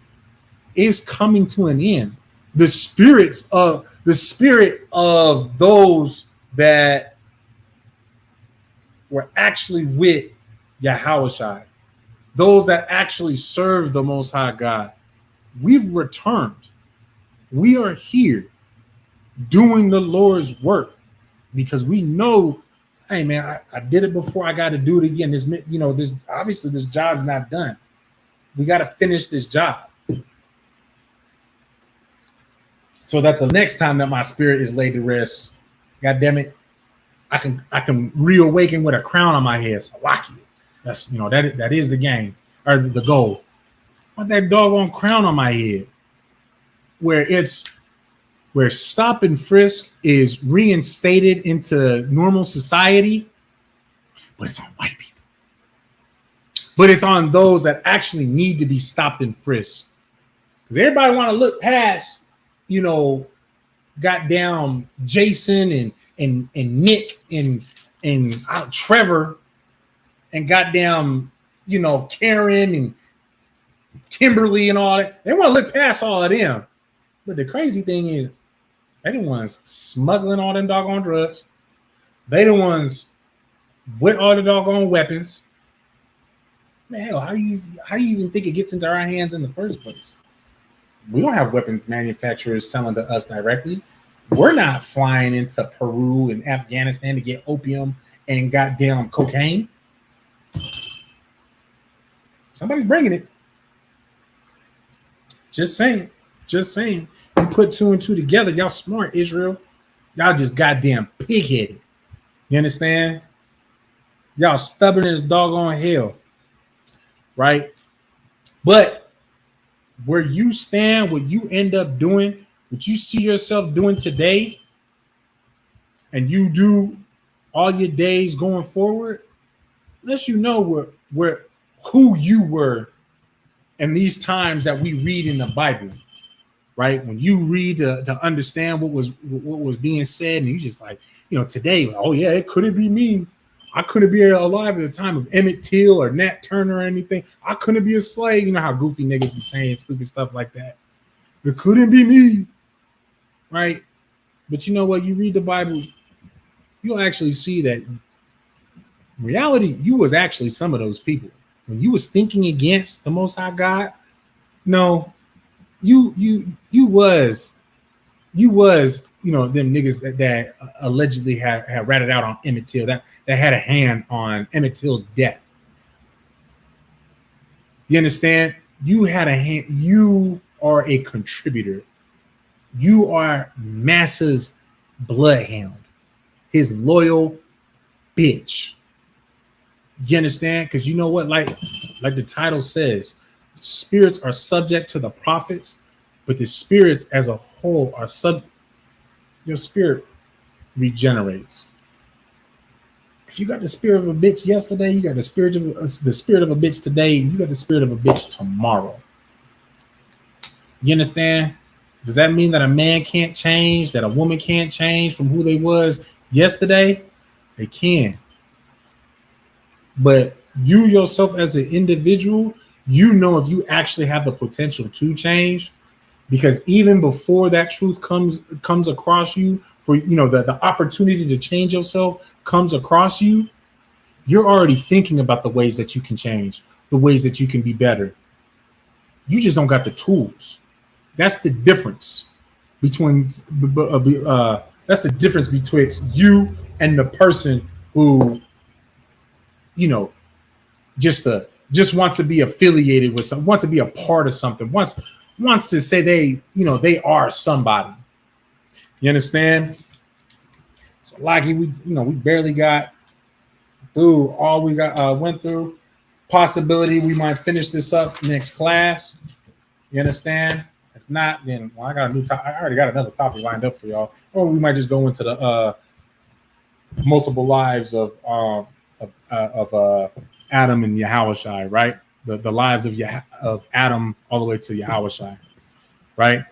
is coming to an end. The spirit of those that were actually with Yahushua, those that actually serve the Most High God, we've returned. We are here doing the Lord's work because we know, hey man, I did it before, I got to do it again. This obviously this job's not done. We got to finish this job so that the next time that my spirit is laid to rest, God damn it, I can reawaken with a crown on my head. Salaki. That's that is the game or the goal. But that doggone crown on my head, where stop and frisk is reinstated into normal society, but it's on white people. But it's on those that actually need to be stopped and frisked. Because everybody want to look past, goddamn Jason and Nick and Trevor and goddamn, Karen and Kimberly and all that. They want to look past all of them. But the crazy thing is, they the ones smuggling all them doggone drugs. They the ones with all the doggone weapons. Man, hell, how you even think it gets into our hands in the first place? We don't have weapons manufacturers selling to us directly. We're not flying into Peru and Afghanistan to get opium and goddamn cocaine. Somebody's bringing it. Just saying. You put two and two together. Y'all smart, Israel. Y'all just goddamn pig-headed. You understand? Y'all stubborn as doggone hell. Right? But where you stand, what you end up doing, what you see yourself doing today, and you do all your days going forward, lets you know where who you were in these times that we read in the Bible. Right? When you read to understand what was being said, and you just like, today, oh yeah, it couldn't be me. I couldn't be alive at the time of Emmett Till or Nat Turner or anything. I couldn't be a slave. You know how goofy niggas be saying stupid stuff like that. It couldn't be me. Right? But you know what? You read the Bible, you'll actually see that in reality, you was actually some of those people. When you was thinking against the Most High God, no, you was them niggas that allegedly had ratted out on Emmett Till, that had a hand on Emmett Till's death. You understand? You had a hand. You are a contributor. You are Massa's bloodhound, his loyal bitch. You understand? Because you know what? Like the title says, spirits are subject to the prophets, but the spirits as a whole are your spirit regenerates. If you got the spirit of a bitch yesterday, you got the spirit of a bitch today, and you got the spirit of a bitch tomorrow. You understand? Does that mean that a man can't change, that a woman can't change from who they was yesterday? They can. But you yourself as an individual, you know if you actually have the potential to change, because even before that truth comes across you, for the opportunity to change yourself comes across you, you're already thinking about the ways that you can change, the ways that you can be better. You just don't got the tools. That's the difference betwixt you and the person who, just wants to be affiliated with something, wants to be a part of something, wants to say they are somebody. You understand? So lucky we barely got through all we went through. Possibility we might finish this up next class. You understand? If not, then I got a new topic. I already got another topic lined up for y'all. Or we might just go into the multiple lives of Adam and Yahushai, right? The lives of Adam all the way to Yahushai, right?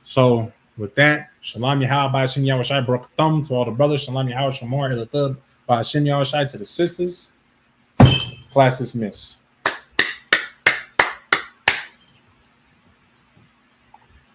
So with that, Shalom Yahweh Ba'ashin Yahushai, Baruch Thumb to all the brothers. Shalom Yahweh Shamor Elatub Ba'ashin Yahushai to the sisters. Class dismissed.